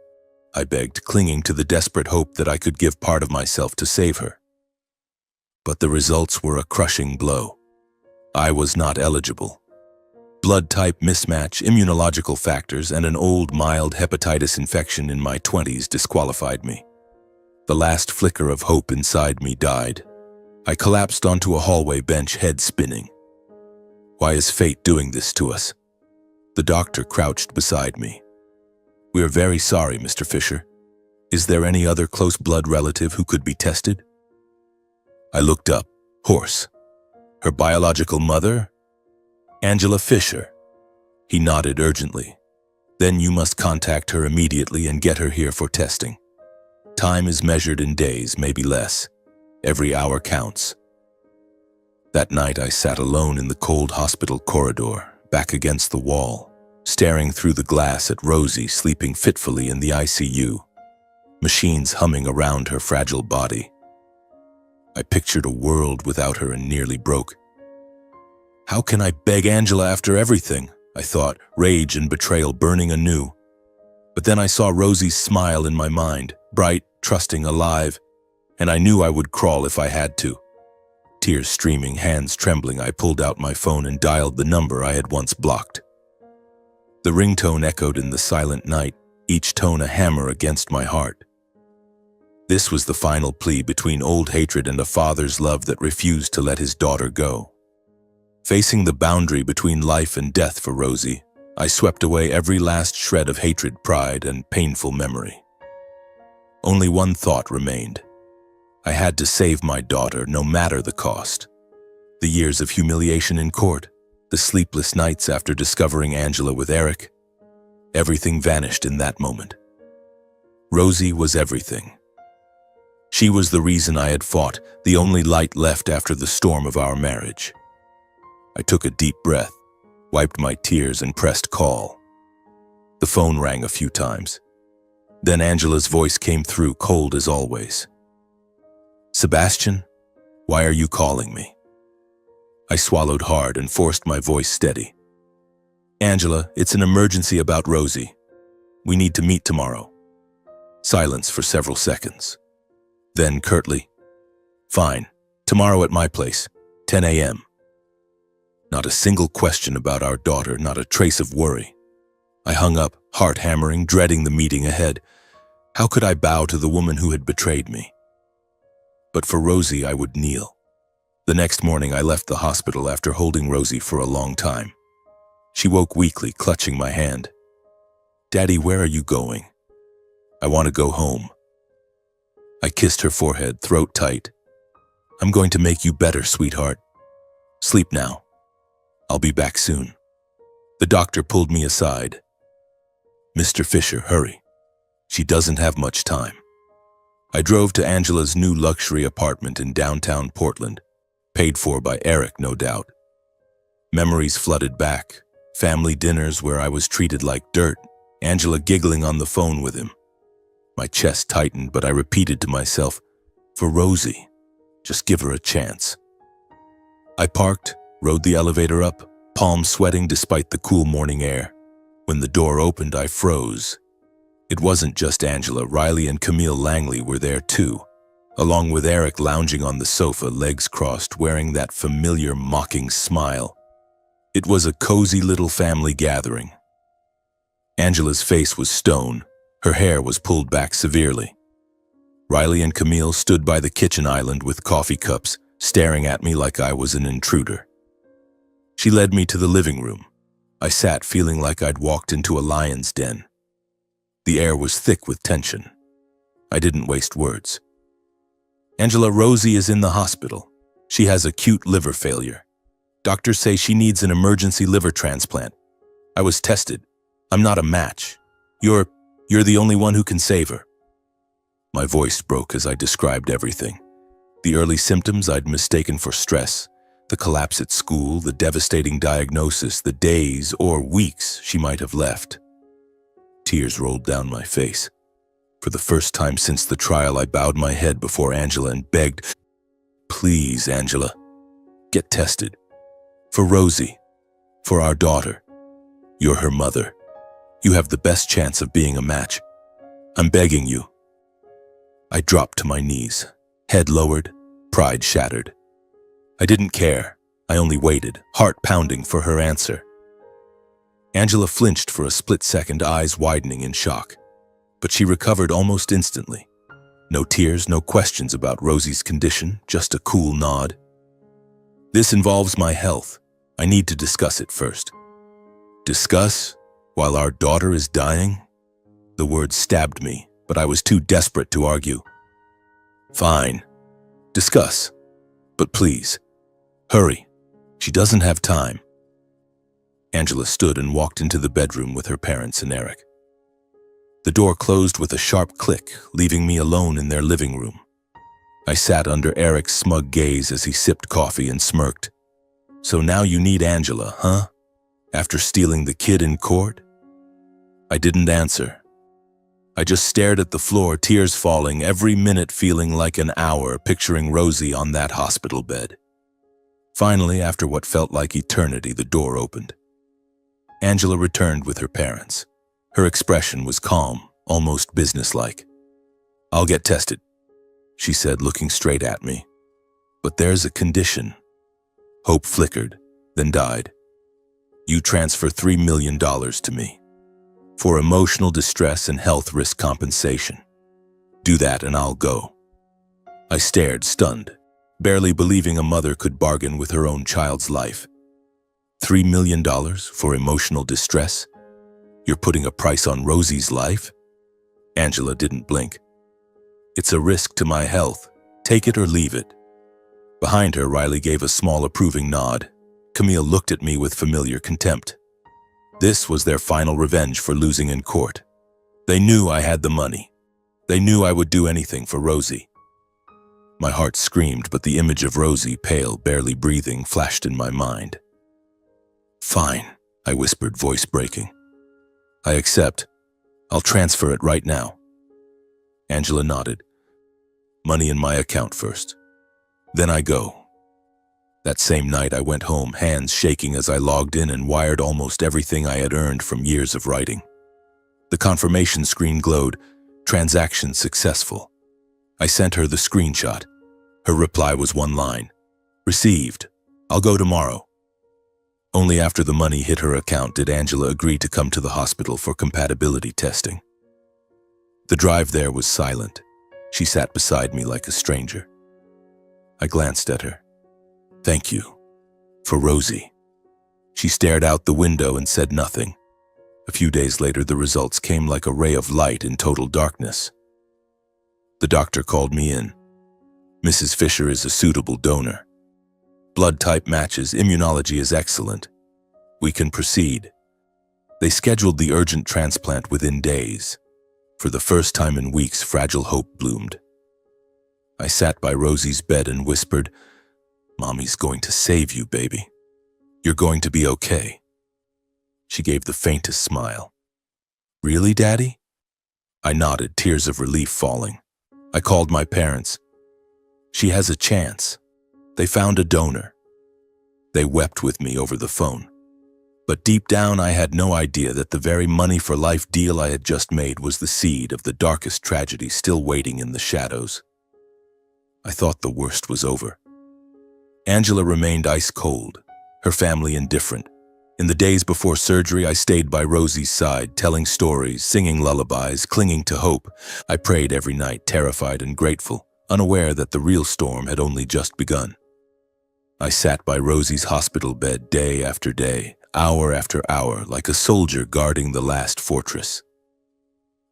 I begged, clinging to the desperate hope that I could give part of myself to save her. But the results were a crushing blow. I was not eligible. Blood type mismatch, immunological factors, and an old mild hepatitis infection in my 20s disqualified me. The last flicker of hope inside me died. I collapsed onto a hallway bench, head spinning. Why is fate doing this to us? The doctor crouched beside me. "We are very sorry, Mr. Fisher. Is there any other close blood relative who could be tested? I looked up. Horse. Her biological mother? Angela Fisher. He nodded urgently. Then you must contact her immediately and get her here for testing. Time is measured in days, maybe less. Every hour counts. That night I sat alone in the cold hospital corridor, back against the wall, staring through the glass at Rosie sleeping fitfully in the ICU, machines humming around her fragile body. I pictured a world without her and nearly broke. How can I beg Angela after everything? I thought, rage and betrayal burning anew. But then I saw Rosie's smile in my mind, bright, trusting, alive, and I knew I would crawl if I had to. Tears streaming, hands trembling, I pulled out my phone and dialed the number I had once blocked. The ringtone echoed in the silent night, each tone a hammer against my heart. This was the final plea between old hatred and a father's love that refused to let his daughter go. Facing the boundary between life and death for Rosie, I swept away every last shred of hatred, pride, and painful memory. Only one thought remained. I had to save my daughter, no matter the cost. The years of humiliation in court, the sleepless nights after discovering Angela with Eric, everything vanished in that moment. Rosie was everything. She was the reason I had fought, the only light left after the storm of our marriage. I took a deep breath, wiped my tears, and pressed call. The phone rang a few times. Then Angela's voice came through, cold as always. Sebastian, why are you calling me? I swallowed hard and forced my voice steady. Angela, it's an emergency about Rosie. We need to meet tomorrow. Silence for several seconds. Then curtly, fine, tomorrow at my place, 10 a.m. Not a single question about our daughter, not a trace of worry. I hung up, heart hammering, dreading the meeting ahead. How could I bow to the woman who had betrayed me? But for Rosie, I would kneel. The next morning, I left the hospital after holding Rosie for a long time. She woke weakly, clutching my hand. Daddy, where are you going? I want to go home. I kissed her forehead, throat tight. I'm going to make you better, sweetheart. Sleep now. I'll be back soon. The doctor pulled me aside. Mr. Fisher, hurry. She doesn't have much time. I drove to Angela's new luxury apartment in downtown Portland, paid for by Eric, no doubt. Memories flooded back, family dinners where I was treated like dirt, Angela giggling on the phone with him. My chest tightened, but I repeated to myself, for Rosie, just give her a chance. I parked, rode the elevator up, palms sweating despite the cool morning air. When the door opened, I froze. It wasn't just Angela. Riley and Camille Langley were there too, along with Eric lounging on the sofa, legs crossed, wearing that familiar mocking smile. It was a cozy little family gathering. Angela's face was stone. Her hair was pulled back severely. Riley and Camille stood by the kitchen island with coffee cups, staring at me like I was an intruder. She led me to the living room. I sat feeling like I'd walked into a lion's den. The air was thick with tension. I didn't waste words. Angela, Rosie is in the hospital. She has acute liver failure. Doctors say she needs an emergency liver transplant. I was tested. I'm not a match. You're the only one who can save her. My voice broke as I described everything. The early symptoms I'd mistaken for stress, the collapse at school, the devastating diagnosis, the days or weeks she might have left. Tears rolled down my face. For the first time since the trial, I bowed my head before Angela and begged, please, Angela, get tested. For Rosie, for our daughter. You're her mother. You have the best chance of being a match. I'm begging you. I dropped to my knees, head lowered, pride shattered. I didn't care. I only waited, heart pounding for her answer. Angela flinched for a split second, eyes widening in shock. But she recovered almost instantly. No tears, no questions about Rosie's condition, just a cool nod. This involves my health. I need to discuss it first. Discuss? While our daughter is dying? The word stabbed me, but I was too desperate to argue. Fine. Discuss. But please, hurry. She doesn't have time. Angela stood and walked into the bedroom with her parents and Eric. The door closed with a sharp click, leaving me alone in their living room. I sat under Eric's smug gaze as he sipped coffee and smirked. So now you need Angela, huh? After stealing the kid in court? I didn't answer. I just stared at the floor, tears falling, every minute feeling like an hour, picturing Rosie on that hospital bed. Finally, after what felt like eternity, the door opened. Angela returned with her parents. Her expression was calm, almost businesslike. "I'll get tested," she said, looking straight at me. "But there's a condition." Hope flickered, then died. "You transfer $3 million to me for emotional distress and health risk compensation. Do that and I'll go." I stared, stunned, barely believing a mother could bargain with her own child's life. $3 million for emotional distress? You're putting a price on Rosie's life? Angela didn't blink. "It's a risk to my health. Take it or leave it." Behind her, Riley gave a small approving nod. Camille looked at me with familiar contempt. This was their final revenge for losing in court. They knew I had the money. They knew I would do anything for Rosie. My heart screamed, but the image of Rosie, pale, barely breathing, flashed in my mind. "Fine," I whispered, voice breaking. "I accept. I'll transfer it right now." Angela nodded. "Money in my account first. Then I go." That same night, I went home, hands shaking as I logged in and wired almost everything I had earned from years of writing. The confirmation screen glowed, "Transaction successful." I sent her the screenshot. Her reply was one line, "Received. I'll go tomorrow." Only after the money hit her account did Angela agree to come to the hospital for compatibility testing. The drive there was silent. She sat beside me like a stranger. I glanced at her. "Thank you. For Rosie." She stared out the window and said nothing. A few days later, the results came like a ray of light in total darkness. The doctor called me in. "Mrs. Fisher is a suitable donor. Blood type matches, immunology is excellent. We can proceed." They scheduled the urgent transplant within days. For the first time in weeks, fragile hope bloomed. I sat by Rosie's bed and whispered, "Mommy's going to save you, baby. You're going to be okay." She gave the faintest smile. "Really, Daddy?" I nodded, tears of relief falling. I called my parents. "She has a chance. They found a donor." They wept with me over the phone. But deep down, I had no idea that the very money for life deal I had just made was the seed of the darkest tragedy still waiting in the shadows. I thought the worst was over. Angela remained ice cold, her family indifferent. In the days before surgery, I stayed by Rosie's side, telling stories, singing lullabies, clinging to hope. I prayed every night, terrified and grateful, unaware that the real storm had only just begun. I sat by Rosie's hospital bed day after day, hour after hour, like a soldier guarding the last fortress.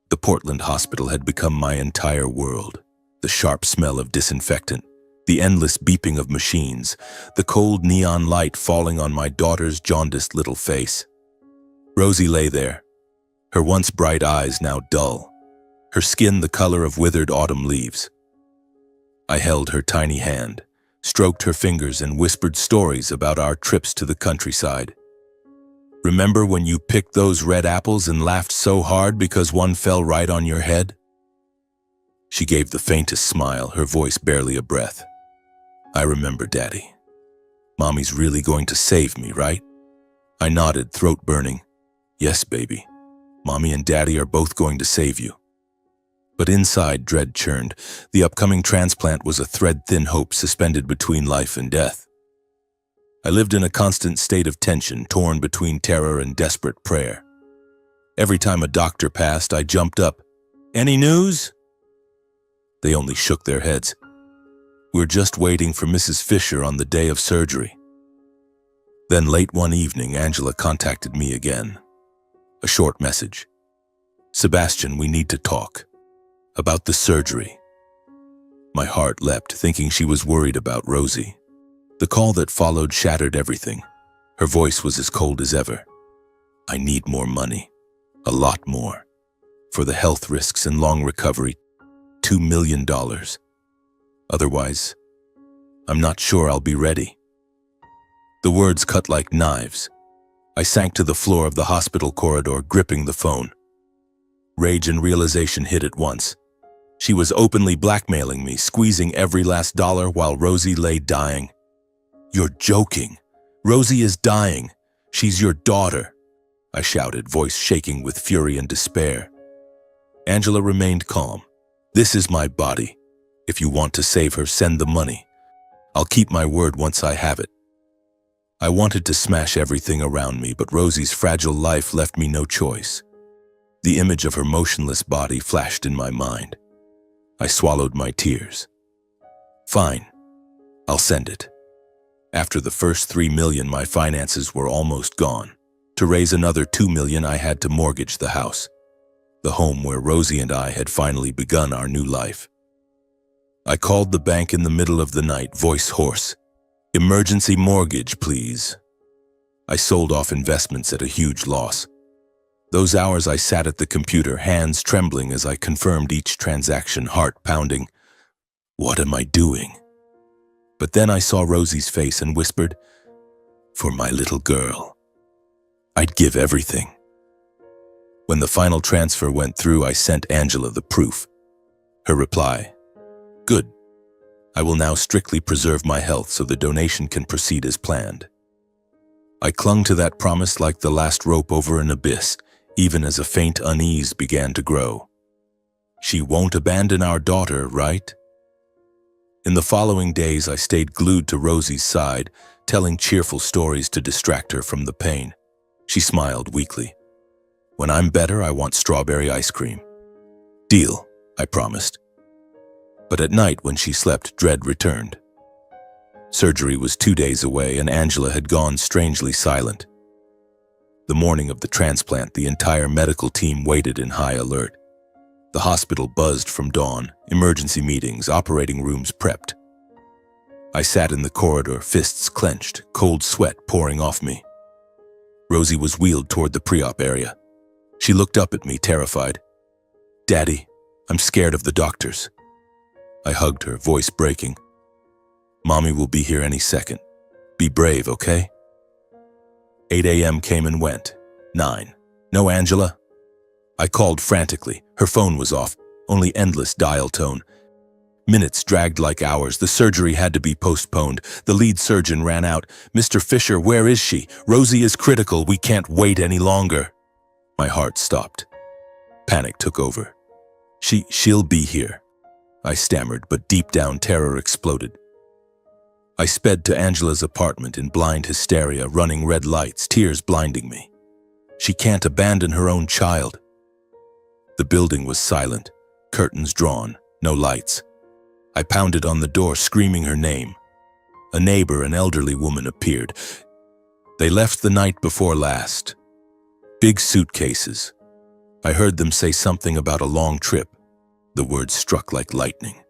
The Portland hospital had become my entire world. The sharp smell of disinfectant, the endless beeping of machines, the cold neon light falling on my daughter's jaundiced little face. Rosie lay there, her once bright eyes now dull, her skin the color of withered autumn leaves. I held her tiny hand, stroked her fingers, and whispered stories about our trips to the countryside. "Remember when you picked those red apples and laughed so hard because one fell right on your head?" She gave the faintest smile, her voice barely a breath. "I remember, Daddy. Mommy's really going to save me, right?" I nodded, throat burning. "Yes, baby. Mommy and Daddy are both going to save you." But inside, dread churned. The upcoming transplant was a thread-thin hope suspended between life and death. I lived in a constant state of tension, torn between terror and desperate prayer. Every time a doctor passed, I jumped up. "Any news?" They only shook their heads. "We're just waiting for Mrs. Fisher on the day of surgery." Then late one evening, Angela contacted me again. A short message. "Sebastian, we need to talk." About the surgery. My heart leapt, thinking she was worried about Rosie. The call that followed shattered everything. Her voice was as cold as ever. I need more money. A lot more. For the health risks and long recovery, $2 million. Otherwise, I'm not sure I'll be ready. The words cut like knives. I sank to the floor of the hospital corridor, gripping the phone. Rage and realization hit at once. She was openly blackmailing me, squeezing every last dollar while Rosie lay dying. You're joking. Rosie is dying. She's your daughter, I shouted, voice shaking with fury and despair. Angela remained calm. This is my body. If you want to save her, send the money. I'll keep my word once I have it. I wanted to smash everything around me, but Rosie's fragile life left me no choice. The image of her motionless body flashed in my mind. I swallowed my tears. Fine, I'll send it. After the first $3 million, my finances were almost gone. To raise another $2 million, I had to mortgage the house, the home where Rosie and I had finally begun our new life. I called the bank in the middle of the night, voice hoarse. Emergency mortgage, please. I sold off investments at a huge loss. Those hours I sat at the computer, hands trembling as I confirmed each transaction, heart pounding. What am I doing? But then I saw Rosie's face and whispered, for my little girl. I'd give everything. When the final transfer went through, I sent Angela the proof. Her reply, good. I will now strictly preserve my health so the donation can proceed as planned. I clung to that promise like the last rope over an abyss, even as a faint unease began to grow. She won't abandon our daughter, right? In the following days, I stayed glued to Rosie's side, telling cheerful stories to distract her from the pain. She smiled weakly. When I'm better, I want strawberry ice cream. Deal, I promised. But at night, when she slept, dread returned. Surgery was 2 days away, and Angela had gone strangely silent. The morning of the transplant, the entire medical team waited in high alert. The hospital buzzed from dawn, emergency meetings, operating rooms prepped. I sat in the corridor, fists clenched, cold sweat pouring off me. Rosie was wheeled toward the pre-op area. She looked up at me, terrified. Daddy, I'm scared of the doctors. I hugged her, voice breaking. Mommy will be here any second. Be brave, okay? 8 a.m. came and went. 9. No Angela? I called frantically. Her phone was off, only endless dial tone. Minutes dragged like hours. The surgery had to be postponed. The lead surgeon ran out. Mr. Fisher, where is she? Rosie is critical. We can't wait any longer. My heart stopped. Panic took over. She'll be here, I stammered, but deep down terror exploded. I sped to Angela's apartment in blind hysteria, running red lights, tears blinding me. She can't abandon her own child. The building was silent, curtains drawn, no lights. I pounded on the door, screaming her name. A neighbor, an elderly woman, appeared. They left the night before last. Big suitcases. I heard them say something about a long trip. The words struck like lightning.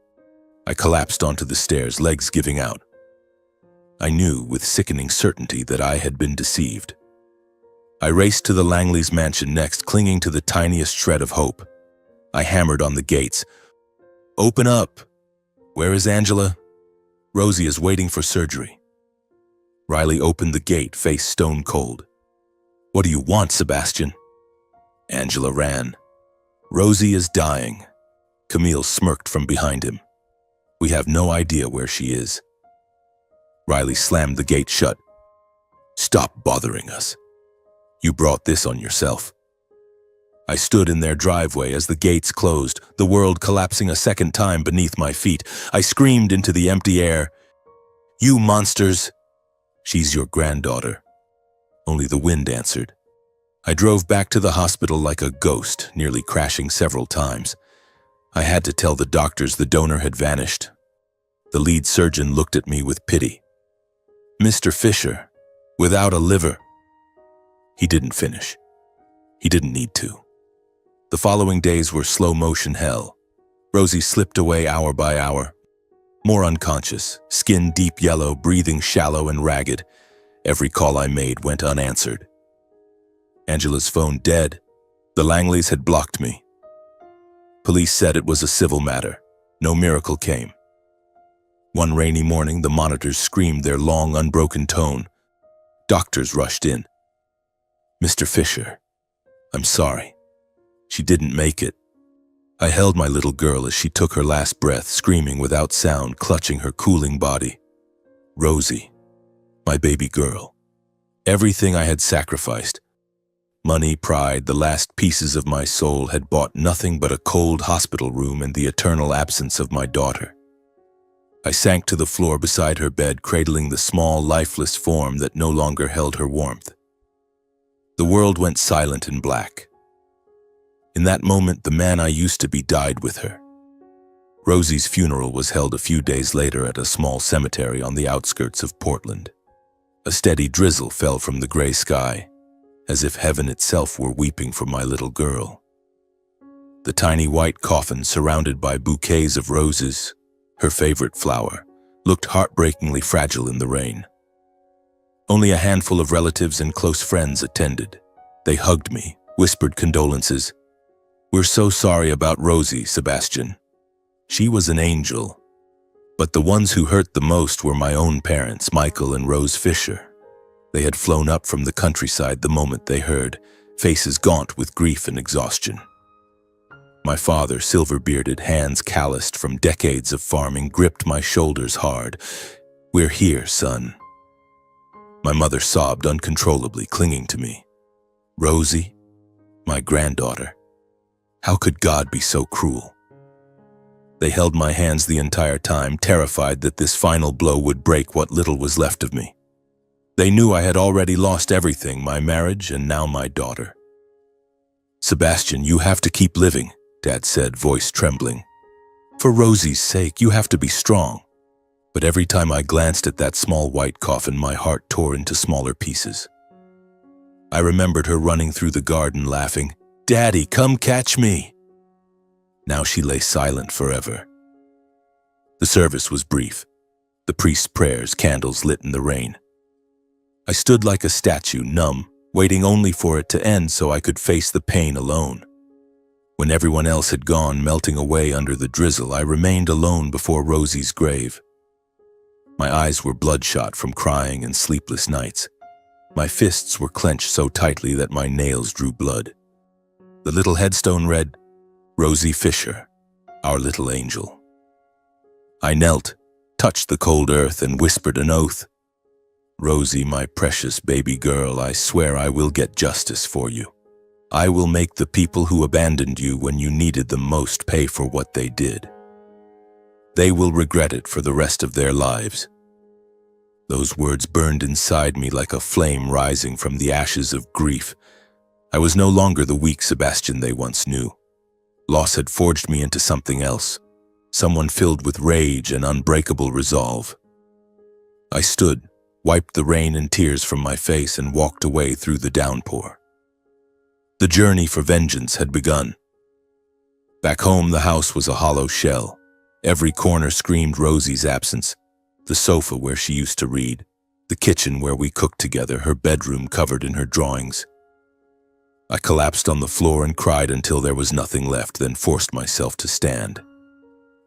I collapsed onto the stairs, legs giving out. I knew with sickening certainty that I had been deceived. I raced to the Langley's mansion next, clinging to the tiniest shred of hope. I hammered on the gates. Open up! Where is Angela? Rosie is waiting for surgery. Riley opened the gate, face stone cold. What do you want, Sebastian? Angela ran. Rosie is dying. Camille smirked from behind him. We have no idea where she is. Riley slammed the gate shut. Stop bothering us. You brought this on yourself. I stood in their driveway as the gates closed, the world collapsing a second time beneath my feet. I screamed into the empty air. You monsters! She's your granddaughter. Only the wind answered. I drove back to the hospital like a ghost, nearly crashing several times. I had to tell the doctors the donor had vanished. The lead surgeon looked at me with pity. Mr. Fisher, without a liver. He didn't finish. He didn't need to. The following days were slow-motion hell. Rosie slipped away hour by hour, more unconscious, skin deep yellow, breathing shallow and ragged. Every call I made went unanswered. Angela's phone dead. The Langleys had blocked me. Police said it was a civil matter. No miracle came. One rainy morning, the monitors screamed their long, unbroken tone. Doctors rushed in. "Mr. Fisher, I'm sorry. She didn't make it." I held my little girl as she took her last breath, screaming without sound, clutching her cooling body. Rosie, my baby girl. Everything I had sacrificed. Money, pride, the last pieces of my soul had bought nothing but a cold hospital room and the eternal absence of my daughter. I sank to the floor beside her bed, cradling the small, lifeless form that no longer held her warmth. The world went silent and black. In that moment, the man I used to be died with her. Rosie's funeral was held a few days later at a small cemetery on the outskirts of Portland. A steady drizzle fell from the gray sky, as if heaven itself were weeping for my little girl. The tiny white coffin, surrounded by bouquets of roses, her favorite flower, looked heartbreakingly fragile in the rain. Only a handful of relatives and close friends attended. They hugged me, whispered condolences. "We're so sorry about Rosie, Sebastian. She was an angel." But the ones who hurt the most were my own parents, Michael and Rose Fisher. They had flown up from the countryside the moment they heard, faces gaunt with grief and exhaustion. My father, silver-bearded, hands calloused from decades of farming, gripped my shoulders hard. "We're here, son." My mother sobbed uncontrollably, clinging to me. "Rosie, my granddaughter. How could God be so cruel?" They held my hands the entire time, terrified that this final blow would break what little was left of me. They knew I had already lost everything, my marriage and now my daughter. "Sebastian, you have to keep living," Dad said, voice trembling. "For Rosie's sake, you have to be strong." But every time I glanced at that small white coffin, my heart tore into smaller pieces. I remembered her running through the garden, laughing, "Daddy, come catch me." Now she lay silent forever. The service was brief. The priest's prayers, candles lit in the rain. I stood like a statue, numb, waiting only for it to end so I could face the pain alone. When everyone else had gone, melting away under the drizzle, I remained alone before Rosie's grave. My eyes were bloodshot from crying and sleepless nights. My fists were clenched so tightly that my nails drew blood. The little headstone read, "Rosie Fisher, our little angel." I knelt, touched the cold earth, and whispered an oath. "Rosie, my precious baby girl, I swear I will get justice for you. I will make the people who abandoned you when you needed them most pay for what they did. They will regret it for the rest of their lives." Those words burned inside me like a flame rising from the ashes of grief. I was no longer the weak Sebastian they once knew. Loss had forged me into something else, someone filled with rage and unbreakable resolve. I stood, wiped the rain and tears from my face, and walked away through the downpour. The journey for vengeance had begun. Back home, the house was a hollow shell. Every corner screamed Rosie's absence. The sofa where she used to read, the kitchen where we cooked together, her bedroom covered in her drawings. I collapsed on the floor and cried until there was nothing left, then forced myself to stand.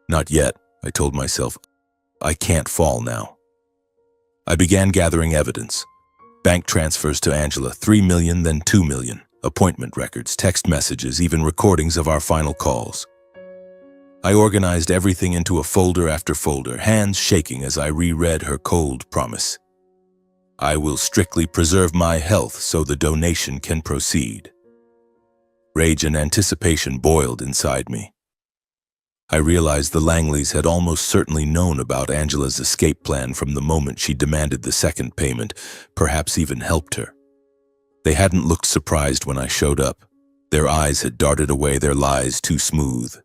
"Not yet," I told myself. "I can't fall now." I began gathering evidence. Bank transfers to Angela, 3 million, then 2 million. Appointment records, text messages, even recordings of our final calls. I organized everything into a folder after folder, hands shaking as I reread her cold promise. "I will strictly preserve my health so the donation can proceed." Rage and anticipation boiled inside me. I realized the Langleys had almost certainly known about Angela's escape plan from the moment she demanded the second payment, perhaps even helped her. They hadn't looked surprised when I showed up. Their eyes had darted away, their lies too smooth.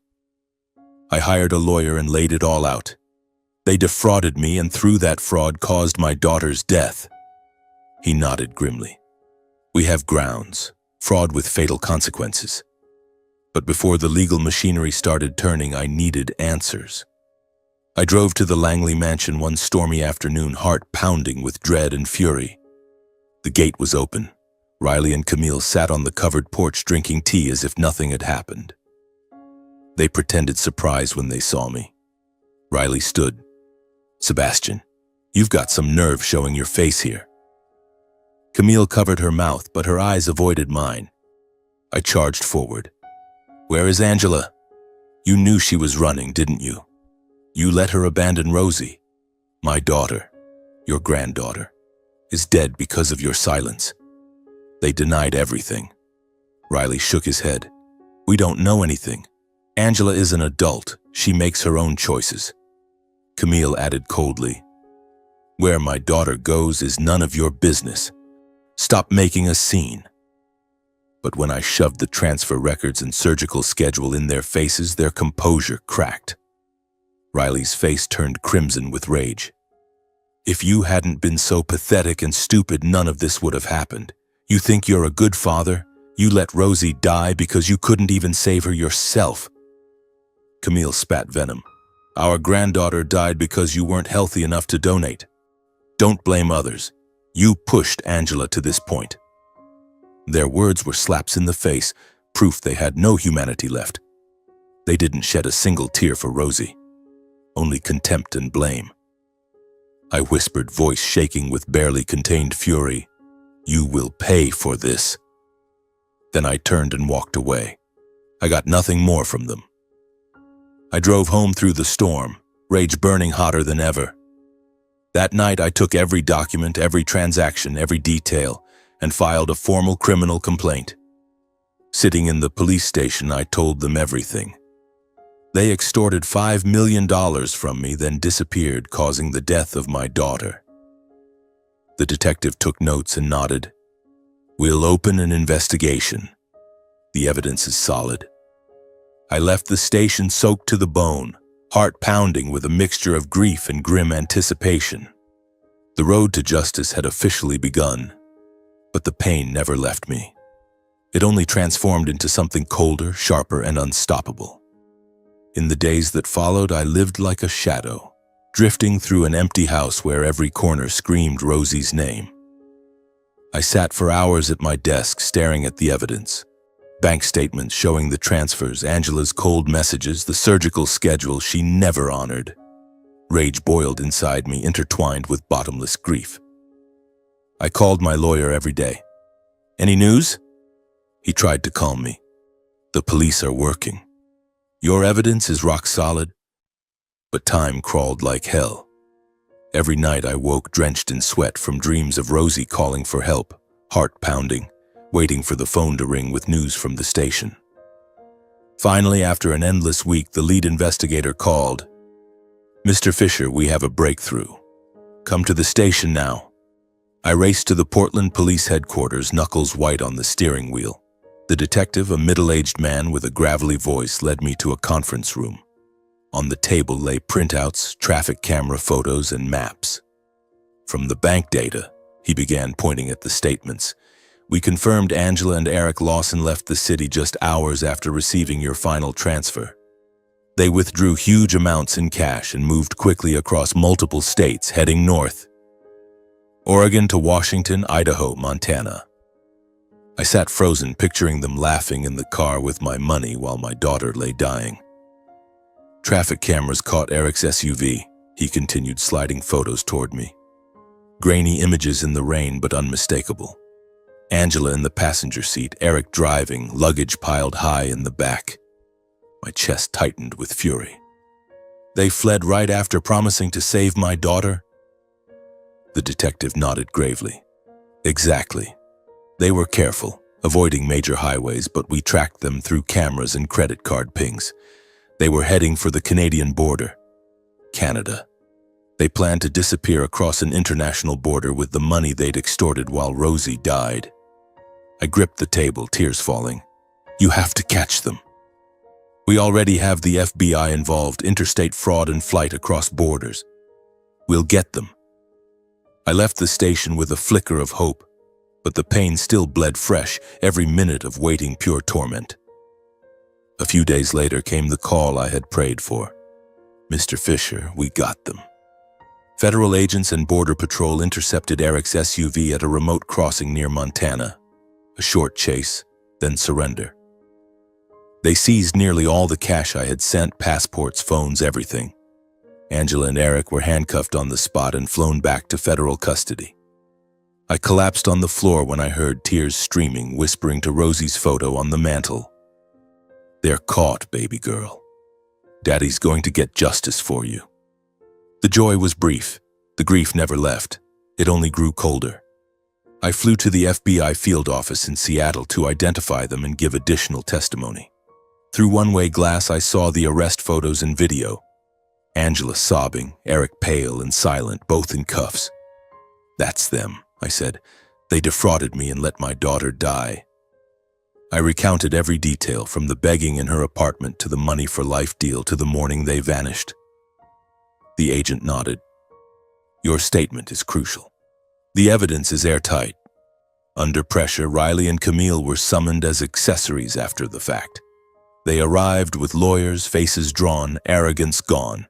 I hired a lawyer and laid it all out. They defrauded me, and through that fraud caused my daughter's death. He nodded grimly. "We have grounds. Fraud with fatal consequences. But before the legal machinery started turning, I needed answers. I drove to the Langley mansion one stormy afternoon, heart pounding with dread and fury. The gate was open. Riley and Camille sat on the covered porch drinking tea as if nothing had happened. They pretended surprise when they saw me. Riley stood. "Sebastian, you've got some nerve showing your face here." Camille covered her mouth, but her eyes avoided mine. I charged forward. "Where is Angela? You knew she was running, didn't you? You let her abandon Rosie. My daughter, your granddaughter, is dead because of your silence." They denied everything. Riley shook his head. "We don't know anything. Angela is an adult. She makes her own choices." Camille added coldly, "Where my daughter goes is none of your business. Stop making a scene." But when I shoved the transfer records and surgical schedule in their faces, their composure cracked. Riley's face turned crimson with rage. "If you hadn't been so pathetic and stupid, none of this would have happened. You think you're a good father? You let Rosie die because you couldn't even save her yourself." Camille spat venom. "Our granddaughter died because you weren't healthy enough to donate. Don't blame others. You pushed Angela to this point." Their words were slaps in the face, proof they had no humanity left. They didn't shed a single tear for Rosie, only contempt and blame. I whispered, voice shaking with barely contained fury, "You will pay for this." Then I turned and walked away. I got nothing more from them. I drove home through the storm, rage burning hotter than ever. That night I took every document, every transaction, every detail, and filed a formal criminal complaint. Sitting in the police station, I told them everything. They extorted $5 million from me, then disappeared, causing the death of my daughter. The detective took notes and nodded. "We'll open an investigation. The evidence is solid." I left the station soaked to the bone, heart pounding with a mixture of grief and grim anticipation. The road to justice had officially begun, but the pain never left me. It only transformed into something colder, sharper, and unstoppable. In the days that followed, I lived like a shadow, drifting through an empty house where every corner screamed Rosie's name. I sat for hours at my desk staring at the evidence. Bank statements showing the transfers, Angela's cold messages, the surgical schedule she never honored. Rage boiled inside me, intertwined with bottomless grief. I called my lawyer every day. "Any news?" He tried to calm me. "The police are working. Your evidence is rock solid." But time crawled like hell. Every night I woke drenched in sweat from dreams of Rosie calling for help, heart pounding, waiting for the phone to ring with news from the station. Finally, after an endless week, the lead investigator called. "Mr. Fisher, we have a breakthrough. Come to the station now." I raced to the Portland Police Headquarters, knuckles white on the steering wheel. The detective, a middle-aged man with a gravelly voice, led me to a conference room. On the table lay printouts, traffic camera photos, and maps. "From the bank data," he began, pointing at the statements, "we confirmed Angela and Eric Lawson left the city just hours after receiving your final transfer. They withdrew huge amounts in cash and moved quickly across multiple states, heading north. Oregon to Washington, Idaho, Montana." I sat frozen, picturing them laughing in the car with my money while my daughter lay dying. "Traffic cameras caught Eric's SUV," he continued, sliding photos toward me. Grainy images in the rain, but unmistakable. Angela in the passenger seat, Eric driving, luggage piled high in the back. My chest tightened with fury. "They fled right after promising to save my daughter?" The detective nodded gravely. "Exactly. They were careful, avoiding major highways, but we tracked them through cameras and credit card pings. They were heading for the Canadian border. Canada. They planned to disappear across an international border with the money they'd extorted while Rosie died." I gripped the table, tears falling. "You have to catch them. We already have the FBI involved, interstate fraud and flight across borders. We'll get them." I left the station with a flicker of hope, but the pain still bled fresh, every minute of waiting pure torment. A few days later came the call I had prayed for. "Mr. Fisher, we got them." Federal agents and Border Patrol intercepted Eric's SUV at a remote crossing near Montana. A short chase, then surrender. They seized nearly all the cash I had sent, passports, phones, everything. Angela and Eric were handcuffed on the spot and flown back to federal custody. I collapsed on the floor when I heard tears streaming, whispering to Rosie's photo on the mantle. "They're caught, baby girl. Daddy's going to get justice for you." The joy was brief. The grief never left. It only grew colder. I flew to the FBI field office in Seattle to identify them and give additional testimony. Through one-way glass, I saw the arrest photos and video. Angela sobbing, Eric pale and silent, both in cuffs. "That's them," I said. "They defrauded me and let my daughter die." I recounted every detail, from the begging in her apartment to the money for life deal to the morning they vanished. The agent nodded. "Your statement is crucial. The evidence is airtight." Under pressure, Riley and Camille were summoned as accessories after the fact. They arrived with lawyers, faces drawn, arrogance gone.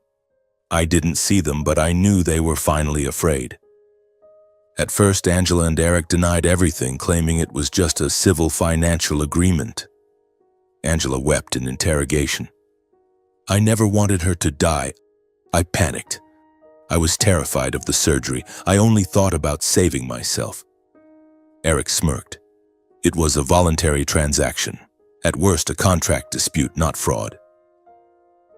I didn't see them, but I knew they were finally afraid. At first, Angela and Eric denied everything, claiming it was just a civil financial agreement. Angela wept in interrogation. "I never wanted her to die. I panicked. I was terrified of the surgery. I only thought about saving myself." Eric smirked. "It was a voluntary transaction. At worst, a contract dispute, not fraud."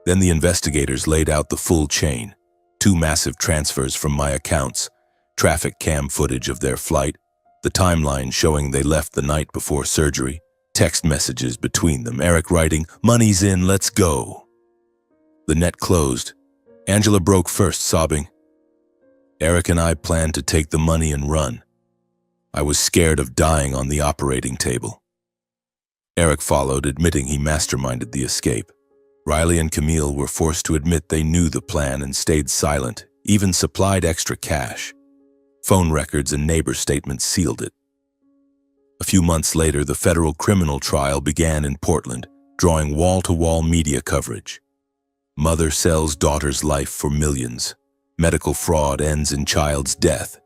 Then the investigators laid out the full chain. 2 massive transfers from my accounts, traffic cam footage of their flight, the timeline showing they left the night before surgery, text messages between them, Eric writing, "Money's in, let's go." The net closed. Angela broke first, sobbing. Eric and I planned to take the money and run. I was scared of dying on the operating table. Eric followed, admitting he masterminded the escape. Riley and Camille were forced to admit they knew the plan and stayed silent, even supplied extra cash. Phone records and neighbor statements sealed it. A few months later, the federal criminal trial began in Portland, drawing wall-to-wall media coverage. Mother sells daughter's life for millions. Medical fraud ends in child's death.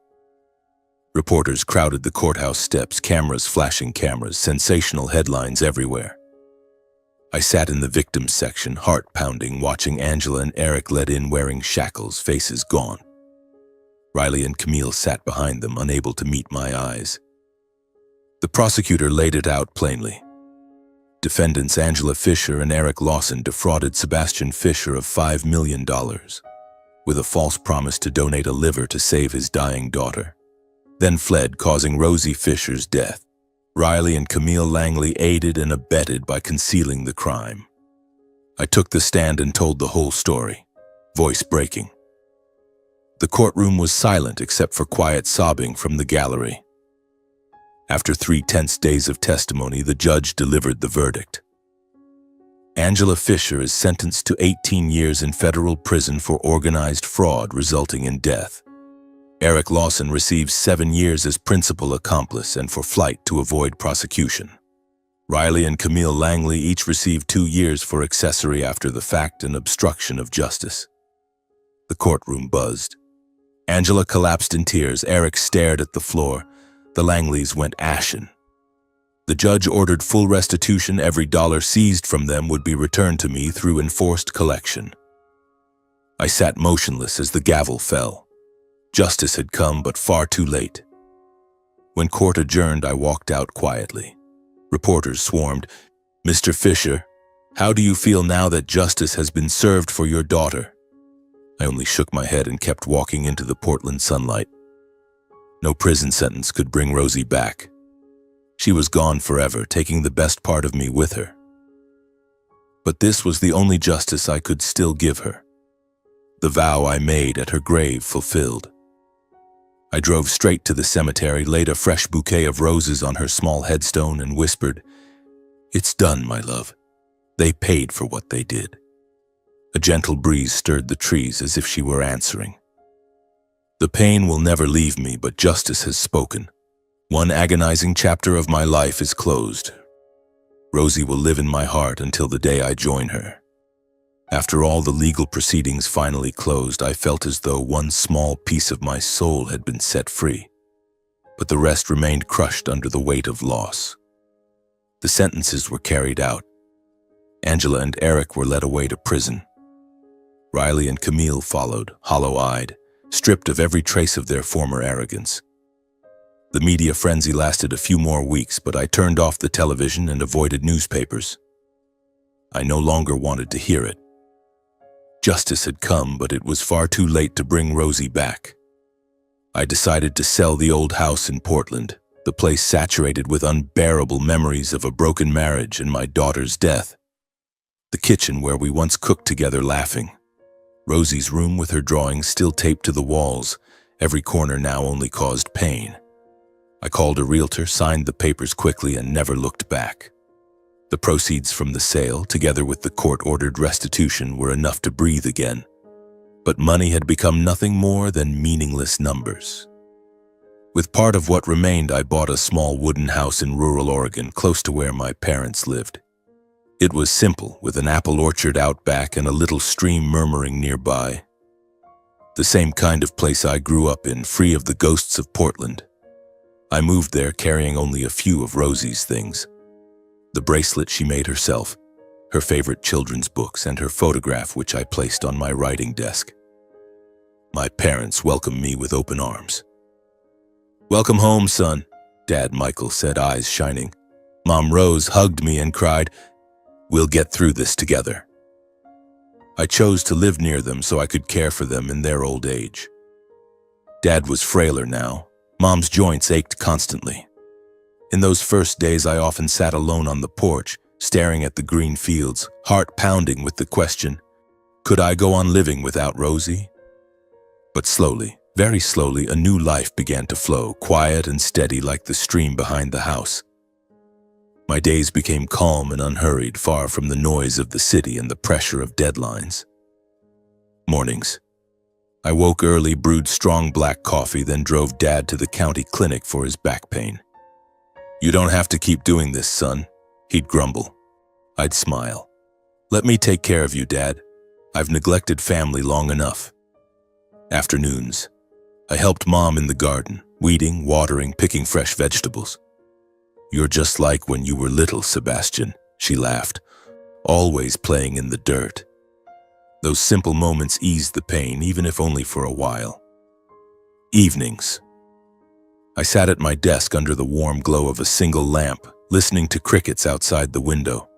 Reporters crowded the courthouse steps, cameras flashing cameras, sensational headlines everywhere. I sat in the victims section, heart pounding, watching Angela and Eric led in wearing shackles, faces gone. Riley and Camille sat behind them, unable to meet my eyes. The prosecutor laid it out plainly. Defendants Angela Fisher and Eric Lawson defrauded Sebastian Fisher of $5 million, with a false promise to donate a liver to save his dying daughter, then fled, causing Rosie Fisher's death. Riley and Camille Langley aided and abetted by concealing the crime. I took the stand and told the whole story, voice breaking. The courtroom was silent except for quiet sobbing from the gallery. After 3 tense days of testimony, the judge delivered the verdict. Angela Fisher is sentenced to 18 years in federal prison for organized fraud resulting in death. Eric Lawson receives 7 years as principal accomplice and for flight to avoid prosecution. Riley and Camille Langley each received 2 years for accessory after the fact and obstruction of justice. The courtroom buzzed. Angela collapsed in tears. Eric stared at the floor. The Langleys went ashen. The judge ordered full restitution. Every dollar seized from them would be returned to me through enforced collection. I sat motionless as the gavel fell. Justice had come, but far too late. When court adjourned, I walked out quietly. Reporters swarmed. "Mr. Fisher, how do you feel now that justice has been served for your daughter?" I only shook my head and kept walking into the Portland sunlight. No prison sentence could bring Rosie back. She was gone forever, taking the best part of me with her. But this was the only justice I could still give her. The vow I made at her grave fulfilled. I drove straight to the cemetery, laid a fresh bouquet of roses on her small headstone, and whispered, "It's done, my love. They paid for what they did." A gentle breeze stirred the trees as if she were answering. The pain will never leave me, but justice has spoken. One agonizing chapter of my life is closed. Rosie will live in my heart until the day I join her. After all the legal proceedings finally closed, I felt as though one small piece of my soul had been set free, but the rest remained crushed under the weight of loss. The sentences were carried out. Angela and Eric were led away to prison. Riley and Camille followed, hollow-eyed, stripped of every trace of their former arrogance. The media frenzy lasted a few more weeks, but I turned off the television and avoided newspapers. I no longer wanted to hear it. Justice had come, but it was far too late to bring Rosie back. I decided to sell the old house in Portland, the place saturated with unbearable memories of a broken marriage and my daughter's death. The kitchen where we once cooked together laughing. Rosie's room with her drawings still taped to the walls, every corner now only caused pain. I called a realtor, signed the papers quickly, and never looked back. The proceeds from the sale, together with the court-ordered restitution, were enough to breathe again. But money had become nothing more than meaningless numbers. With part of what remained, I bought a small wooden house in rural Oregon, close to where my parents lived. It was simple, with an apple orchard out back and a little stream murmuring nearby. The same kind of place I grew up in, free of the ghosts of Portland. I moved there carrying only a few of Rosie's things. The bracelet she made herself, her favorite children's books, and her photograph, which I placed on my writing desk. My parents welcomed me with open arms. "Welcome home, son," Dad Michael said, eyes shining. Mom Rose hugged me and cried, "We'll get through this together." I chose to live near them so I could care for them in their old age. Dad was frailer now. Mom's joints ached constantly. In those first days, I often sat alone on the porch, staring at the green fields, heart pounding with the question, could I go on living without Rosie? But slowly, very slowly, a new life began to flow, quiet and steady like the stream behind the house. My days became calm and unhurried, far from the noise of the city and the pressure of deadlines. Mornings. I woke early, brewed strong black coffee, then drove Dad to the county clinic for his back pain. "You don't have to keep doing this, son," he'd grumble. I'd smile. "Let me take care of you, Dad. I've neglected family long enough." Afternoons. I helped Mom in the garden, weeding, watering, picking fresh vegetables. "You're just like when you were little, Sebastian," she laughed, "always playing in the dirt." Those simple moments eased the pain, even if only for a while. Evenings. I sat at my desk under the warm glow of a single lamp, listening to crickets outside the window.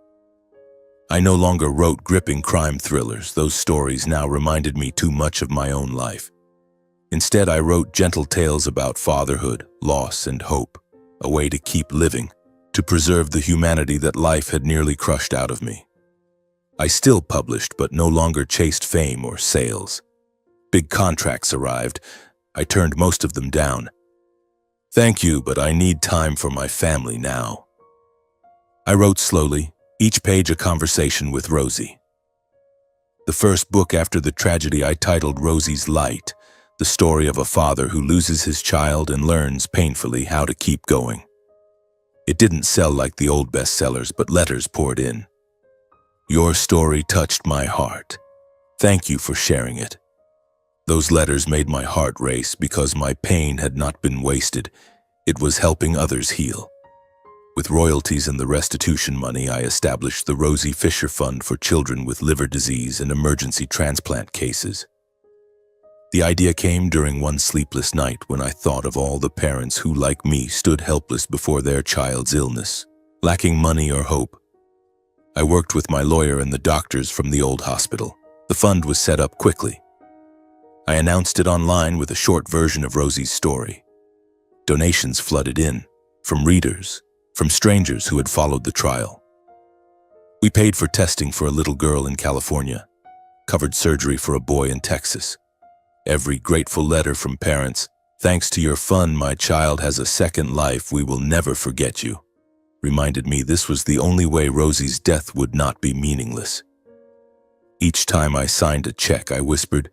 I no longer wrote gripping crime thrillers. Those stories now reminded me too much of my own life. Instead, I wrote gentle tales about fatherhood, loss, and hope, a way to keep living, to preserve the humanity that life had nearly crushed out of me. I still published, but no longer chased fame or sales. Big contracts arrived. I turned most of them down. "Thank you, but I need time for my family now." I wrote slowly, each page a conversation with Rosie. The first book after the tragedy I titled Rosie's Light, the story of a father who loses his child and learns painfully how to keep going. It didn't sell like the old bestsellers, but letters poured in. "Your story touched my heart. Thank you for sharing it." Those letters made my heart race because my pain had not been wasted. It was helping others heal. With royalties and the restitution money, I established the Rosie Fisher Fund for children with liver disease and emergency transplant cases. The idea came during one sleepless night when I thought of all the parents who, like me, stood helpless before their child's illness, lacking money or hope. I worked with my lawyer and the doctors from the old hospital. The fund was set up quickly. I announced it online with a short version of Rosie's story. Donations flooded in, from readers, from strangers who had followed the trial. We paid for testing for a little girl in California, covered surgery for a boy in Texas. Every grateful letter from parents, "Thanks to your fund, my child has a second life. We will never forget you," reminded me this was the only way Rosie's death would not be meaningless. Each time I signed a check, I whispered,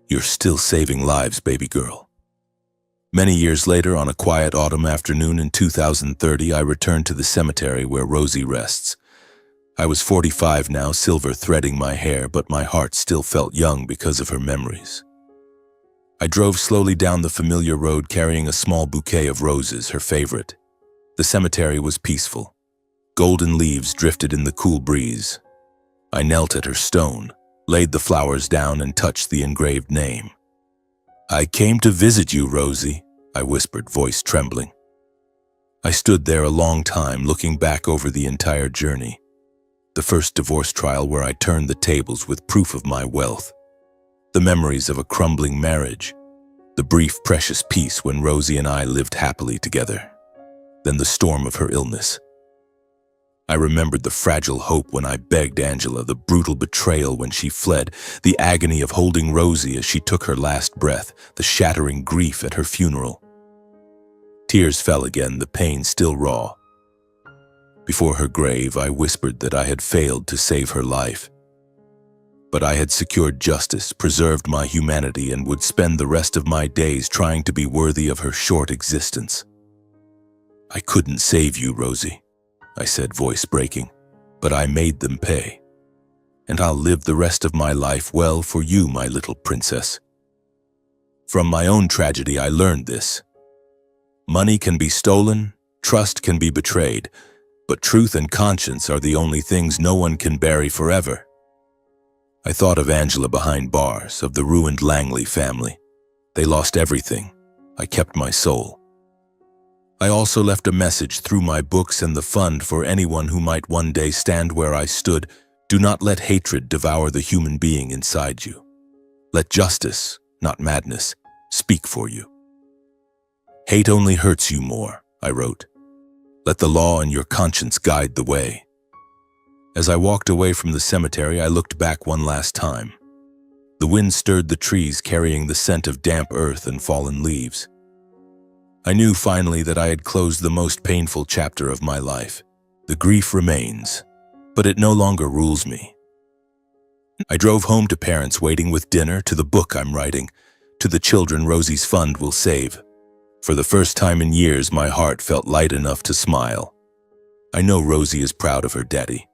"You're still saving lives, baby girl." Many years later, on a quiet autumn afternoon in 2030, I returned to the cemetery where Rosie rests. I was 45 now, silver threading my hair, but my heart still felt young because of her memories. I drove slowly down the familiar road carrying a small bouquet of roses, her favorite. The cemetery was peaceful. Golden leaves drifted in the cool breeze. I knelt at her stone, laid the flowers down, and touched the engraved name. "I came to visit you, Rosie," I whispered, voice trembling. I stood there a long time, looking back over the entire journey. The first divorce trial where I turned the tables with proof of my wealth. The memories of a crumbling marriage. The brief, precious peace when Rosie and I lived happily together. Then the storm of her illness. I remembered the fragile hope when I begged Angela, the brutal betrayal when she fled, the agony of holding Rosie as she took her last breath, the shattering grief at her funeral. Tears fell again, the pain still raw. Before her grave, I whispered that I had failed to save her life. But I had secured justice, preserved my humanity, and would spend the rest of my days trying to be worthy of her short existence. "I couldn't save you, Rosie," I said, voice breaking, "but I made them pay. And I'll live the rest of my life well for you, my little princess." From my own tragedy, I learned this. Money can be stolen, trust can be betrayed, but truth and conscience are the only things no one can bury forever. I thought of Angela behind bars, of the ruined Langley family. They lost everything. I kept my soul. I also left a message through my books and the fund for anyone who might one day stand where I stood. Do not let hatred devour the human being inside you. Let justice, not madness, speak for you. "Hate only hurts you more," I wrote. "Let the law and your conscience guide the way." As I walked away from the cemetery, I looked back one last time. The wind stirred the trees, carrying the scent of damp earth and fallen leaves. I knew finally that I had closed the most painful chapter of my life. The grief remains, but it no longer rules me. I drove home to parents waiting with dinner, to the book I'm writing, to the children Rosie's fund will save. For the first time in years, my heart felt light enough to smile. I know Rosie is proud of her daddy.